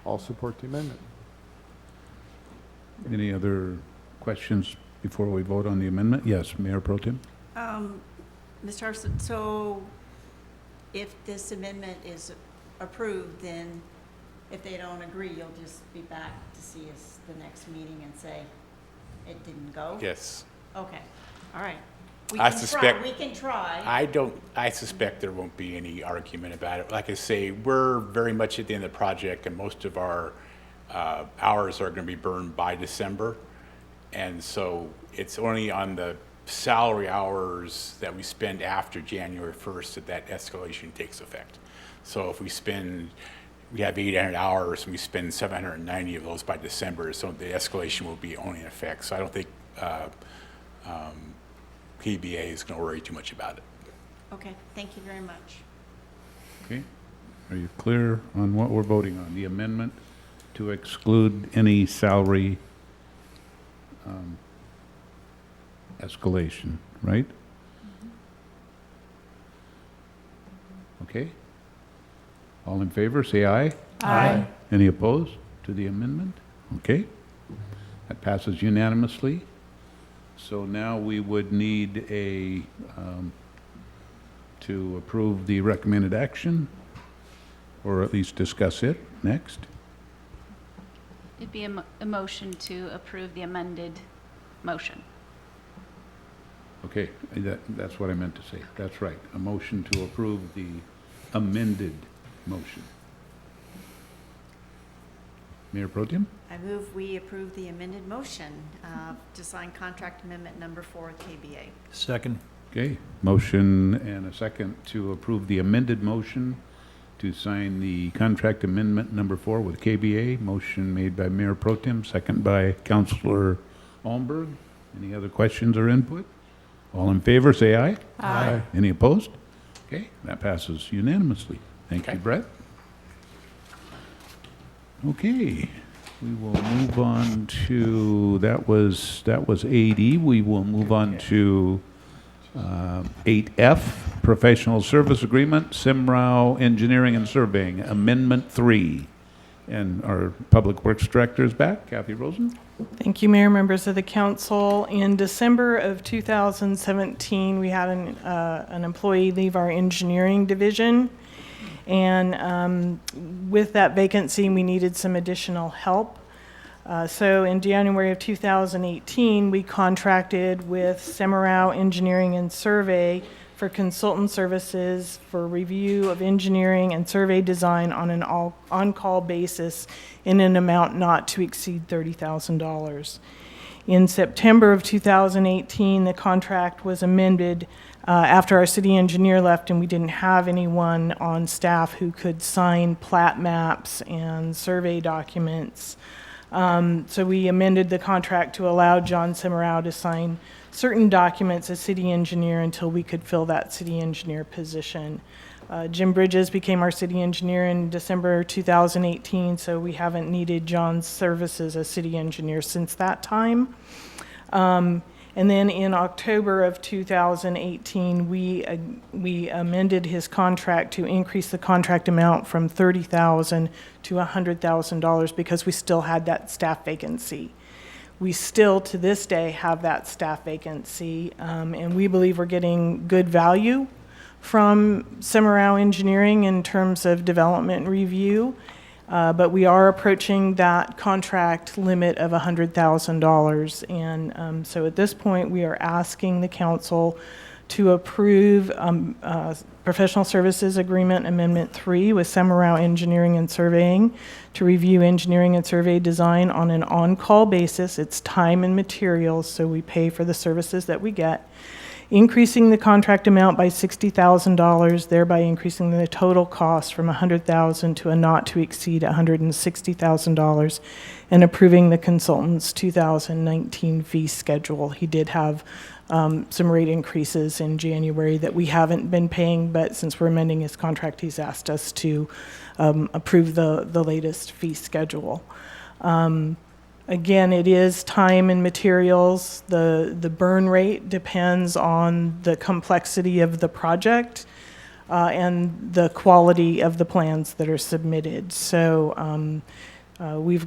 S10: I'll support the amendment.
S1: Any other questions before we vote on the amendment? Yes, Mayor Pro Tem.
S20: Mr. Harrison, so if this amendment is approved, then if they don't agree, you'll just be back to see us the next meeting and say it didn't go?
S19: Yes.
S20: Okay, all right. We
S19: I
S20: can
S19: suspect.
S20: try. We can try.
S19: I suspect there won't be any argument about it. Like I say, we're very much at the end of the project, and most of our hours are going to be burned by December. And so it's only on the salary hours that we spend after January 1st that escalation takes effect. So if we have 800 hours and we spend 790 of those by December, so the escalation will be only in effect. So I don't think KBA is going to worry too much about it.
S20: Okay, thank you very much.
S1: Okay. Are you clear on what we're voting on? The amendment to exclude any salary escalation, right? Okay. All in favor, say aye.
S14: Aye.
S1: Any opposed to the amendment? Okay. That passes unanimously. So now we would need to approve the recommended action, or at least discuss it next.
S2: It'd be a motion to approve the amended motion.
S1: Okay, that's what I meant to say. That's right. A motion to approve the amended motion. Mayor Pro Tem?
S20: I move we approve the amended motion to sign contract amendment number 4 with KBA.
S8: Second.
S1: Okay, motion and a second to approve the amended motion to sign the contract amendment number 4 with KBA. Motion made by Mayor Pro Tem, second by Councilor Almberg. Any other questions or input? All in favor, say aye.
S14: Aye.
S1: Any opposed? Okay, that passes unanimously. Thank you, Brett. Okay, we will move on to, that was 8E. We will move on to 8F, Professional Service Agreement, Simrau Engineering and Surveying, Amendment 3. And our Public Works Director is back, Kathy Rosen.
S12: Thank you, Mayor, members of the council. In December of 2017, we had an employee leave our engineering division. And with that vacancy, we needed some additional help. So in January of 2018, we contracted with Simrau Engineering and Survey for consultant services for review of engineering and survey design on an on-call basis in an amount not to exceed $30,000. In September of 2018, the contract was amended after our city engineer left and we didn't have anyone on staff who could sign plat maps and survey documents. So we amended the contract to allow John Simrau to sign certain documents as city engineer until we could fill that city engineer position. Jim Bridges became our city engineer in December 2018, so we haven't needed John's services as city engineer since that time. And then in October of 2018, we amended his contract to increase the contract amount from $30,000 to $100,000 because we still had that staff vacancy. We still, to this day, have that staff vacancy, and we believe we're getting good value from Simrau Engineering in terms of development review. But we are approaching that contract limit of $100,000. And so at this point, we are asking the council to approve Professional Services Agreement Amendment 3 with Simrau Engineering and Surveying to review engineering and survey design on an on-call basis. It's time and materials, so we pay for the services that we get. Increasing the contract amount by $60,000, thereby increasing the total cost from $100,000 to a not to exceed $160,000, and approving the consultant's 2019 fee schedule. He did have some rate increases in January that we haven't been paying, but since we're amending his contract, he's asked us to approve the latest fee schedule. Again, it is time and materials. The burn rate depends on the complexity of the project and the quality of the plans that are submitted. So we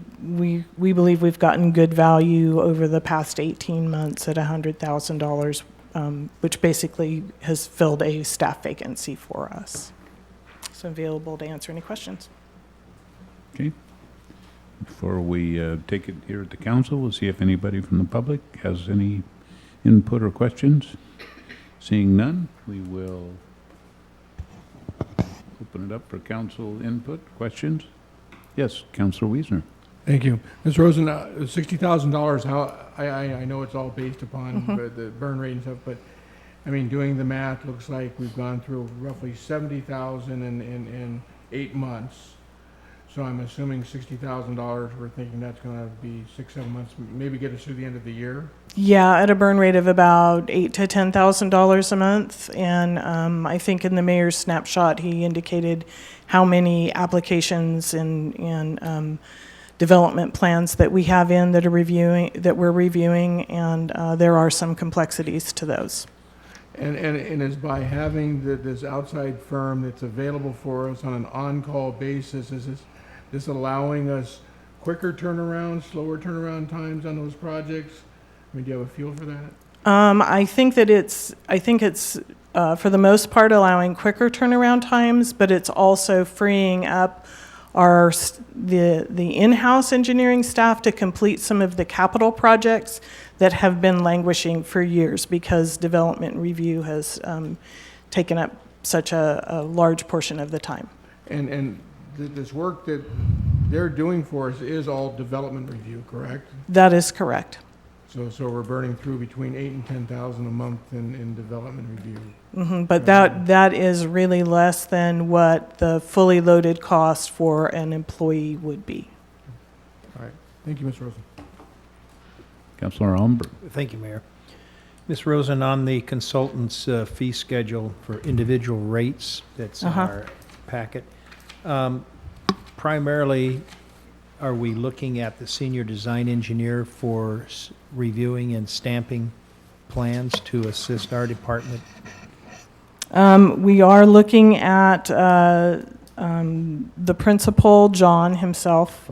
S12: believe we've gotten good value over the past 18 months at $100,000, which basically has filled a staff vacancy for us. So available to answer any questions.
S1: Okay. Before we take it here at the council, we'll see if anybody from the public has any input or questions. Seeing none, we will open it up for council input, questions. Yes, Councilor Wiesner.
S18: Thank you. Ms. Rosen, $60,000, how, I know it's all based upon the burn rate and stuff, but I mean, doing the math, looks like we've gone through roughly $70,000 in 8 months. So I'm assuming $60,000, we're thinking that's going to be 6-7 months, maybe get us through the end of the year?
S12: Yeah, at a burn rate of about $8,000 to $10,000 a month. And I think in the mayor's snapshot, he indicated how many applications and development plans that we have in that we're reviewing, and there are some complexities to those.
S18: And is by having this outside firm that's available for us on an on-call basis, is this allowing us quicker turnaround, slower turnaround times on those projects? I mean, do you have a feel for that?
S12: I think it's for the most part allowing quicker turnaround times, but it's also freeing up the in-house engineering staff to complete some of the capital projects that have been languishing for years because development review has taken up such a large portion of the time.
S18: And this work that they're doing for us is all development review, correct?
S12: That is correct.
S18: So we're burning through between 8,000 and 10,000 a month in development review.
S12: But that is really less than what the fully loaded cost for an employee would be.
S18: All right. Thank you, Ms. Rosen.
S1: Councilor Almbert.
S8: Thank you, Mayor. Ms. Rosen, on the consultant's fee schedule for individual rates, that's in our packet. Primarily, are we looking at the senior design engineer for reviewing and stamping plans to assist our department?
S12: We are looking at the principal, John himself,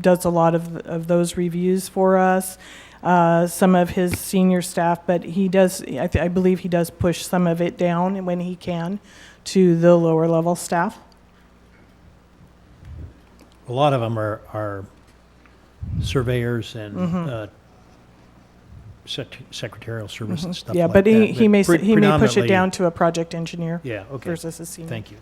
S12: does a lot of those reviews for us. Some of his senior staff, but he does, I believe he does push some of it down when he can to the lower level staff.
S8: A lot of them are surveyors and secretarial service and stuff
S12: Yeah,
S8: like
S12: but
S8: that.
S12: he may push it
S8: predominantly-
S12: down to a project engineer.
S8: Yeah, okay.
S12: Versus a senior.
S8: Thank you.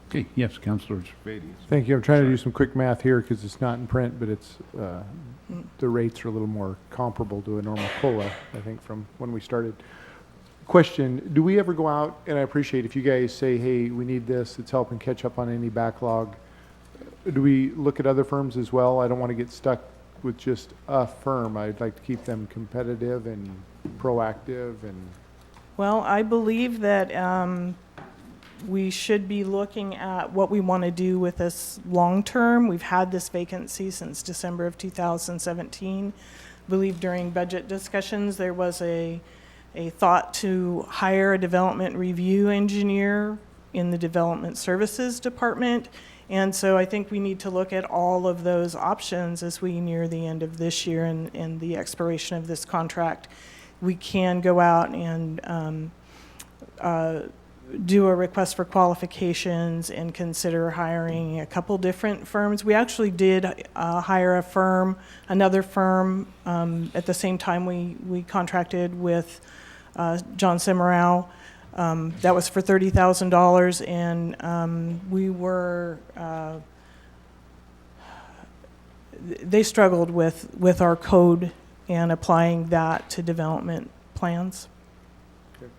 S1: Okay, yes, Councilor Servades.
S10: Thank you. I'm trying to do some quick math here because it's not in print, but it's, the rates are a little more comparable to a normal COLA, I think, from when we started. Question, do we ever go out, and I appreciate if you guys say, hey, we need this, it's helping catch up on any backlog. Do we look at other firms as well? I don't want to get stuck with just a firm. I'd like to keep them competitive and proactive and.
S12: Well, I believe that we should be looking at what we want to do with this long term. We've had this vacancy since December of 2017. I believe during budget discussions there was a thought to hire a development review engineer in the development services department. And so I think we need to look at all of those options as we near the end of this year and the expiration of this contract. We can go out and do a request for qualifications and consider hiring a couple different firms. We actually did hire another firm, at the same time we contracted with John Semrau. That was for $30,000, and we were, they struggled with our code and applying that to development plans.
S10: Okay.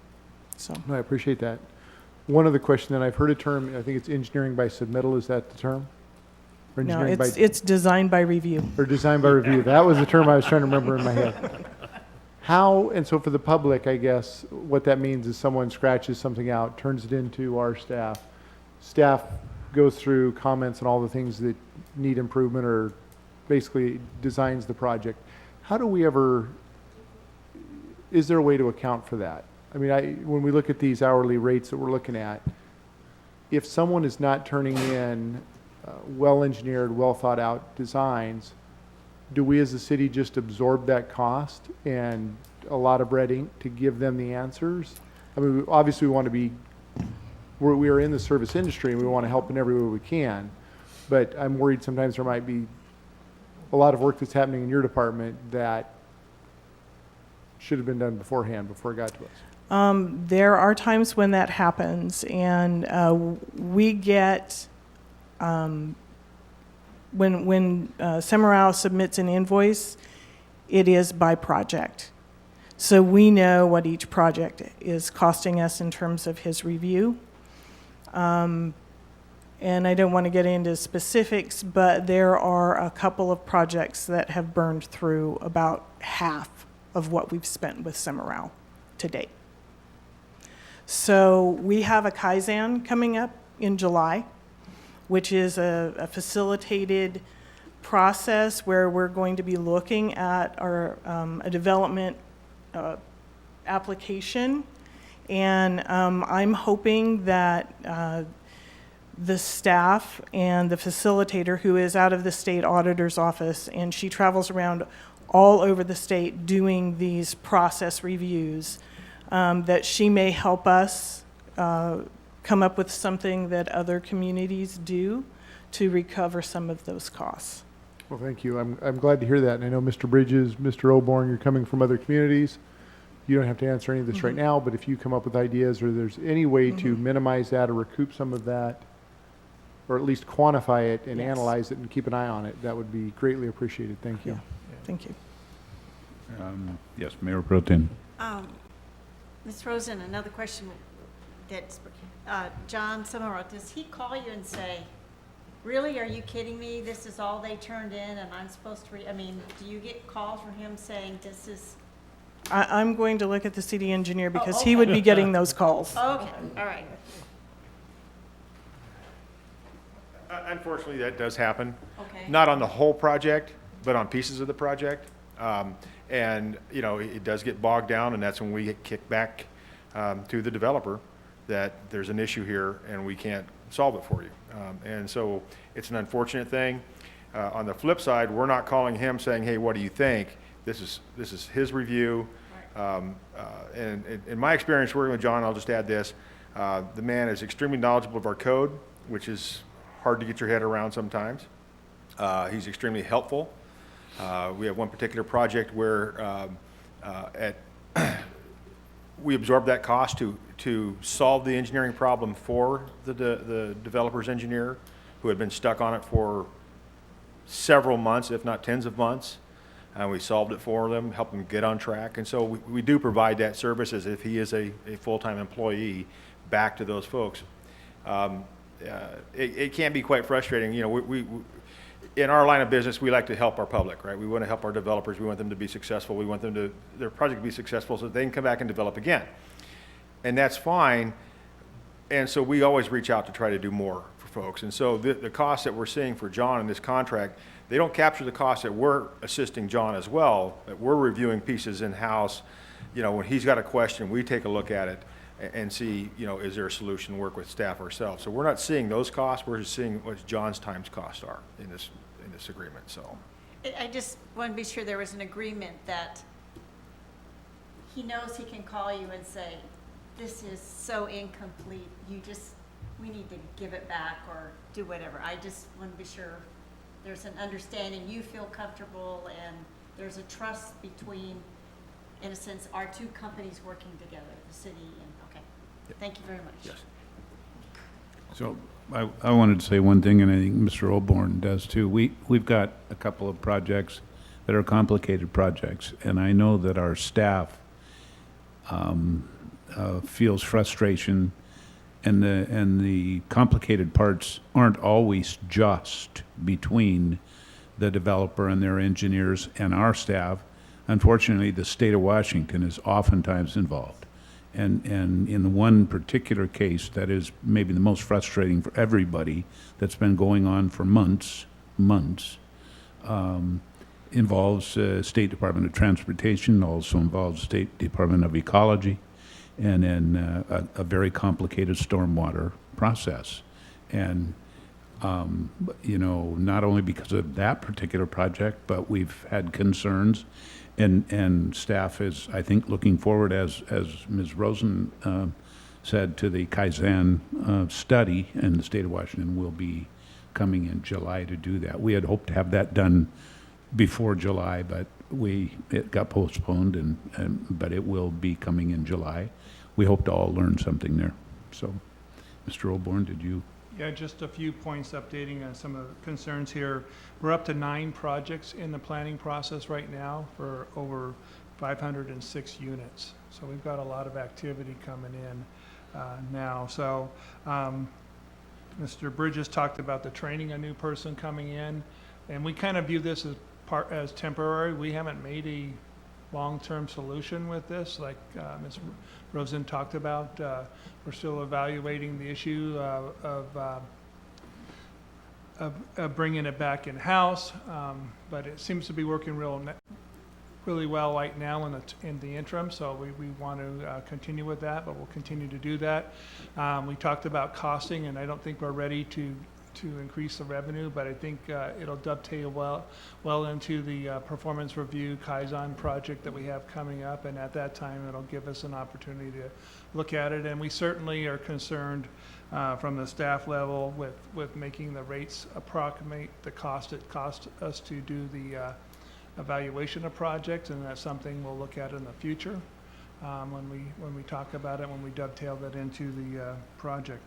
S12: So.
S10: No, I appreciate that. One other question, that I've heard a term, I think it's engineering by submittal, is that the term? Or
S12: No,
S10: engineering
S12: it's design by review.
S10: Or design by review. That was the term I was trying to remember in my head. How, and so for the public, I guess, what that means is someone scratches something out, turns it into our staff. Staff goes through comments on all the things that need improvement or basically designs the project. How do we ever, is there a way to account for that? I mean, when we look at these hourly rates that we're looking at, if someone is not turning in well-engineered, well-thought-out designs, do we as a city just absorb that cost and a lot of red ink to give them the answers? I mean, obviously we want to be, we are in the service industry and we want to help in every way we can, but I'm worried sometimes there might be a lot of work that's happening in your department that should have been done beforehand, before it got to us.
S12: There are times when that happens, and we get, when Semrau submits an invoice, it is by project. So we know what each project is costing us in terms of his review. And I don't want to get into specifics, but there are a couple of projects that have burned through about half of what we've spent with Semrau to date. So we have a Kaizen coming up in July. which is a facilitated process where we're going to be looking at our a development application. And I'm hoping that the staff and the facilitator, who is out of the state auditor's office, and she travels around all over the state doing these process reviews, that she may help us come up with something that other communities do to recover some of those costs.
S10: Well, thank you. I'm glad to hear that. And I know Mr. Bridges, Mr. Oborn, you're coming from other communities. You don't have to answer any of this right now, but if you come up with ideas or there's any way to minimize that or recoup some of that, or at least quantify it and analyze it and keep an eye on it, that would be greatly appreciated. Thank you.
S12: Thank you.
S1: Yes, Mayor Pro Tem.
S20: Ms. Rosen, another question that John Summerall, does he call you and say, really, are you kidding me? This is all they turned in and I'm supposed to I mean, do you get calls from him saying this is?
S12: I'm going to look at the city engineer because he would be getting those calls.
S20: Okay, all right.
S9: Unfortunately, that does happen.
S20: Okay.
S9: Not on the whole project, but on pieces of the project. And, you know, it does get bogged down, and that's when we get kicked back to the developer that there's an issue here and we can't solve it for you. And so it's an unfortunate thing. On the flip side, we're not calling him saying, hey, what do you think? This is his review. And in my experience working with John, I'll just add this. The man is extremely knowledgeable of our code, which is hard to get your head around sometimes. He's extremely helpful. We have one particular project where we absorbed that cost to solve the engineering problem for the developer's engineer, who had been stuck on it for several months, if not tens of months. And we solved it for them, helped them get on track. And so we do provide that service as if he is a full-time employee back to those folks. It can be quite frustrating. You know, we in our line of business, we like to help our public, right? We want to help our developers. We want them to be successful. We want them their project to be successful so that they can come back and develop again. And that's fine. And so we always reach out to try to do more for folks. And so the costs that we're seeing for John in this contract, they don't capture the costs that we're assisting John as well, that we're reviewing pieces in-house. You know, when he's got a question, we take a look at it and see, you know, is there a solution, work with staff ourselves. So we're not seeing those costs, we're just seeing what John's times costs are in this agreement, so.
S20: I just want to be sure there was an agreement that he knows he can call you and say, this is so incomplete, we need to give it back or do whatever. I just want to be sure there's an understanding, you feel comfortable, and there's a trust between, in a sense, our two companies working together, the city and, okay. Thank you very much.
S9: Yes.
S1: So I wanted to say one thing, and I think Mr. Oborn does too. We've got a couple of projects that are complicated projects, and I know that our staff feels frustration, and the complicated parts aren't always just between the developer and their engineers and our staff. Unfortunately, the state of Washington is oftentimes involved. And in the one particular case that is maybe the most frustrating for everybody, that's been going on for months, involves State Department of Transportation, also involves State Department of Ecology, and then a very complicated stormwater process. And you know, not only because of that particular project, but we've had concerns. And staff is, I think, looking forward, as Ms. Rosen said, to the Kaizen study, and the state of Washington will be coming in July to do that. We had hoped to have that done before July, but it got postponed, but it will be coming in July. We hope to all learn something there. So, Mr. Oborn, did you?
S11: Yeah, just a few points updating on some of the concerns here. We're up to 9 projects in the planning process right now for over 506 units. So we've got a lot of activity coming in now. So Mr. Bridges talked about the training a new person coming in, and we kind of view this as temporary. We haven't made a long-term solution with this, like Ms. Rosen talked about. We're still evaluating the issue of bringing it back in-house, but it seems to be working really well right now in the interim, so we want to continue with that, but we'll continue to do that. We talked about costing, and I don't think we're ready to increase the revenue, but I think it'll dovetail well into the performance review Kaizen project that we have coming up, and at that time it'll give us an opportunity to look at it. And we certainly are concerned from the staff level with making the rates approximate the cost it costs us to do the evaluation of projects, and that's something we'll look at in the future when we talk about it, when we dovetail that into the project.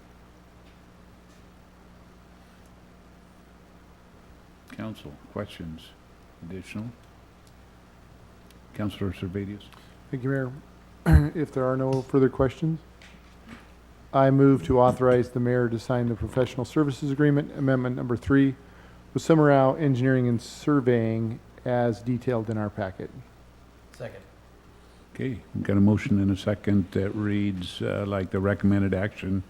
S1: Council, questions, additional? Councilor Servadius.
S10: Thank you, Mayor. If there are no further questions, I move to authorize the mayor to sign the professional services agreement, amendment number 3, with Summerau Engineering and Surveying as detailed in our packet.
S16: Second.
S1: Okay, we've got a motion and a second that reads like the recommended action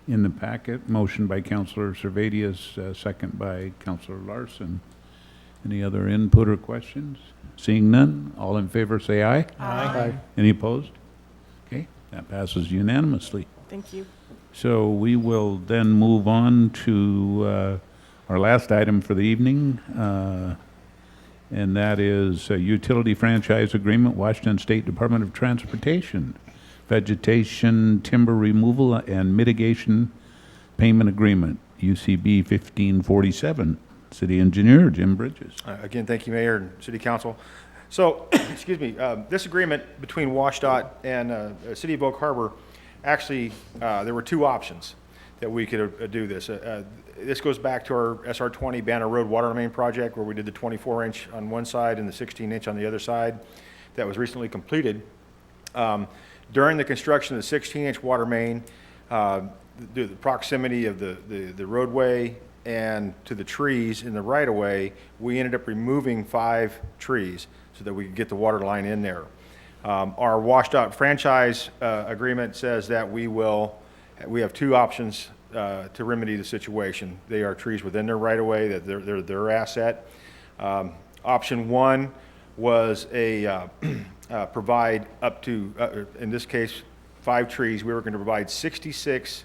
S1: in the packet. Motion by Councilor Servadius, second by Councilor Larson. Any other input or questions? Seeing none, all in favor say aye.
S10: Aye.
S1: Any opposed? Okay, that passes unanimously.
S12: Thank you.
S1: So we will then move on to our last item for the evening, and that is a utility franchise agreement, Washington State Department of Transportation, vegetation, timber removal, and mitigation payment agreement, UCB 1547. City Engineer Jim Bridges.
S9: Again, thank you, Mayor and City Council. So, excuse me, this agreement between WashDOT and the City of Oak Harbor, actually, there were two options that we could do this. This goes back to our SR20 Banner Road Water Main project, where we did the 24-inch on one side and the 16-inch on the other side. That was recently completed. During the construction of the 16-inch water main, the proximity of the roadway and to the trees in the right-of-way, we ended up removing 5 trees so that we could get the water line in there. Our WashDOT franchise agreement says that we have 2 options to remedy the situation. They are trees within their right-of-way, that they're their asset. Option 1 was provide up to, in this case, 5 trees. We were going to provide 66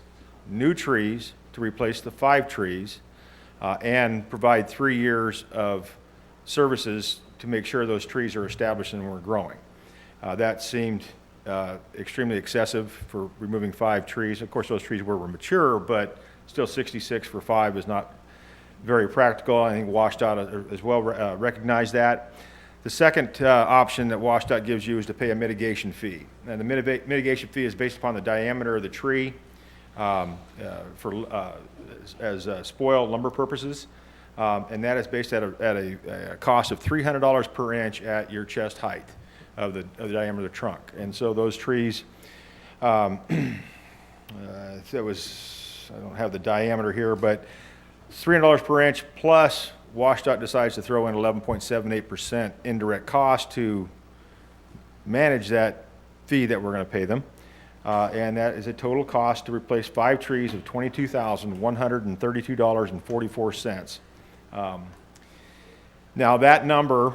S9: new trees to replace the 5 trees, and provide 3 years of services to make sure those trees are established and were growing. That seemed extremely excessive for removing 5 trees. Of course, those trees were mature, but still 66 for 5 is not very practical. I think WashDOT as well recognized that. The second option that WashDOT gives you is to pay a mitigation fee. And the mitigation fee is based upon the diameter of the tree as spoil lumber purposes. And that is based at a cost of $300 per inch at your chest height of the diameter of the trunk. And so those trees, I don't have the diameter here, but $300 per inch plus WashDOT decides to throw in 11.78% indirect cost to manage that fee that we're going to pay them. And that is a total cost to replace 5 trees of $22,132.44. Now that number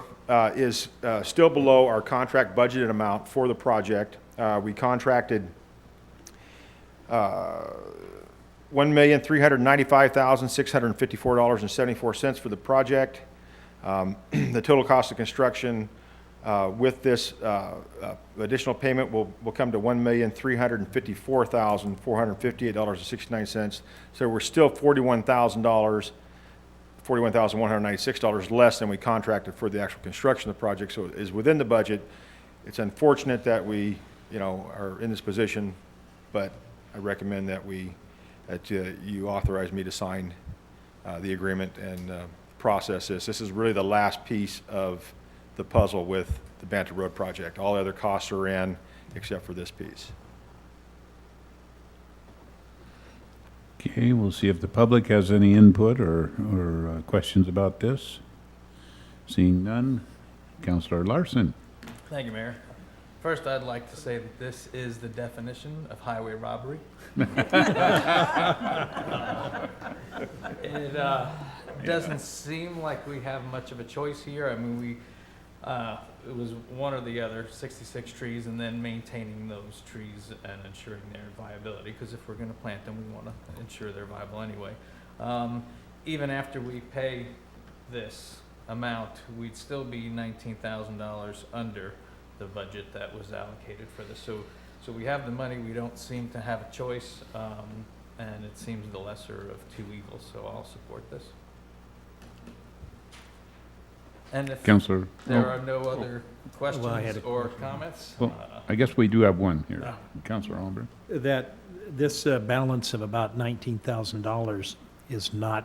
S9: is still below our contract budgeted amount for the project. We contracted $1,395,654.74 for the project. The total cost of construction with this additional payment will come to $1,354,458.69. So we're still $41,196 less than we contracted for the actual construction of the project. So it is within the budget. It's unfortunate that we, are in this position, but I recommend that you authorize me to sign the agreement and process this. This is really the last piece of the puzzle with the Banter Road project. All the other costs are in except for this piece.
S1: Okay, we'll see if the public has any input or questions about this. Seeing none, Councilor Larson.
S16: Thank you, Mayor. First, I'd like to say that this is the definition of highway robbery. doesn't seem like we have much of a choice here. I mean, it was one or the other, 66 trees, and then maintaining those trees and ensuring their viability, because if we're gonna plant them, we wanna ensure they're viable anyway. Even after we pay this amount, we'd still be $19,000 under the budget that was allocated for this. So we have the money, we don't seem to have a choice, and it seems the lesser of two evils, so I'll support this. And if
S1: Counselor?
S16: there are no other questions or comments,
S1: Well, I guess we do have one here. Counselor Alber.
S8: That this balance of about $19,000 is not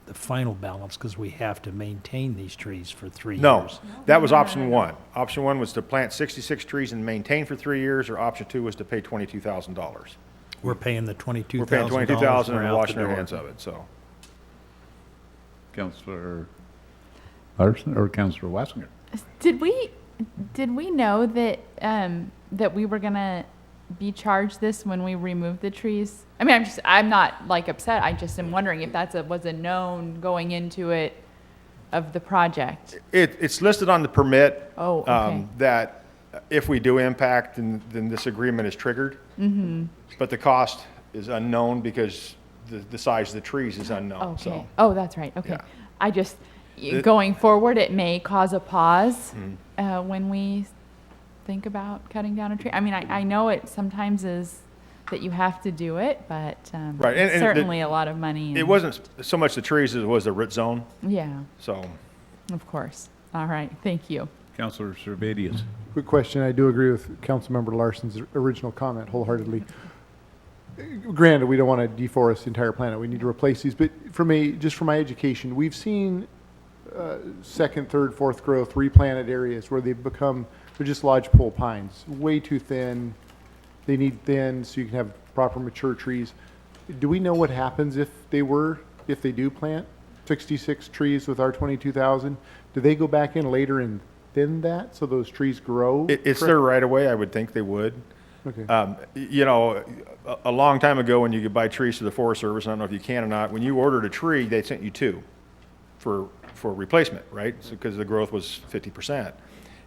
S8: the final balance because we have to maintain these trees for 3 years.
S9: No, that was option one. Option one was to plant 66 trees and maintain for 3 years, or option two was to pay $22,000.
S8: We're paying the $22,000.
S9: We're paying $22,000
S8: we're
S9: and
S8: out
S9: washing
S8: the
S9: our
S8: door.
S9: hands of it, so.
S1: Counselor Larson or Counselor Wassinger?
S14: Did we know that that we were gonna be charged this when we removed the trees? I mean, I'm not like upset. I just am wondering if was a known going into it of the project.
S9: It's listed on the permit.
S14: Oh, okay.
S9: That if we do impact, then this agreement is triggered.
S14: Mm-hmm.
S9: But the cost is unknown because the size of the trees is unknown,
S14: Okay.
S9: so.
S14: Oh, that's right. Okay.
S9: Yeah.
S14: I just going forward, it may cause a pause
S9: Mhm.
S14: when we think about cutting down a tree. I mean, I know it sometimes is that you have to do it, but
S9: Right, and
S14: it's certainly a lot of money.
S9: It
S14: and-
S9: wasn't so much the trees as it was the root zone,
S14: Yeah,
S9: so.
S14: of course. All right. Thank you.
S1: Counselor Servadius.
S10: Quick question. I do agree with Councilmember Larson's original comment wholeheartedly. Granted, we don't want to deforest the entire planet. We need to replace these. But just for my education, we've seen second, third, fourth growth replanted areas where they've become, they're just lodgepole pines, way too thin. They need thin so you can have proper mature trees. Do we know what happens if they do plant 66 trees with our 22,000? Do they go back in later and thin that so those trees grow?
S9: It's their right of way, I would think they would.
S10: Okay.
S9: You know, a long time ago when you could buy trees through the Forest Service, I don't know if you can or not, when you ordered a tree, they sent you two for replacement, right? Because the growth was 50%.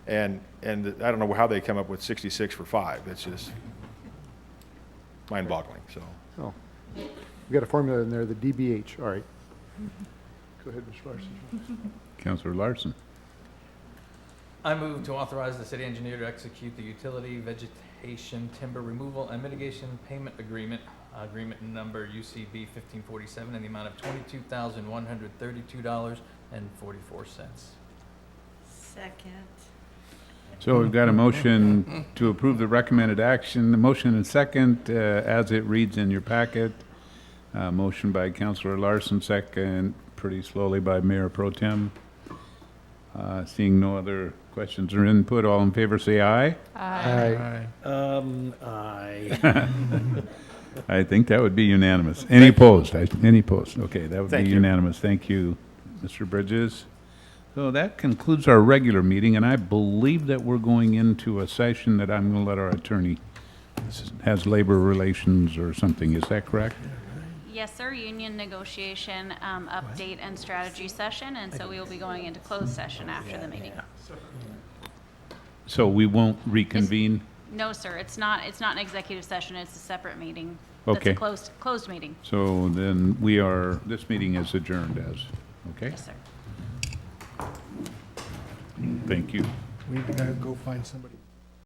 S9: And I don't know how they come up with 66 for 5. It's just mind-boggling, so.
S10: Oh, we got a formula in there, the DBH. All right. Go ahead, Mr. Larson.
S1: Counselor Larson.
S16: I move to authorize the city engineer to execute the utility vegetation timber removal and mitigation payment agreement, agreement number UCB 1547, in the amount of $22,132.44.
S20: Second.
S1: So we've got a motion to approve the recommended action, the motion and second, as it reads in your packet. Motion by Counselor Larson, second pretty slowly by Mayor Pro Tem. Seeing no other questions or input, all in favor say aye.
S10: Aye.
S8: Aye.
S1: I think that would be unanimous. Any opposed? Any opposed? Okay, that would be
S9: Thank you.
S1: unanimous. Thank you, Mr. Bridges. So that concludes our regular meeting, and I believe that we're going into a session that I'm going to let our attorney, has labor relations or something. Is that correct?
S2: Yes, sir, union negotiation update and strategy session, and so we will be going into closed session after the meeting.
S1: So we won't reconvene?
S2: No, sir, it's not an executive session, it's a separate meeting.
S1: Okay.
S2: It's a closed meeting.
S1: So then this meeting is adjourned okay?
S2: Yes, sir.
S1: Thank you.
S18: We gotta go find somebody.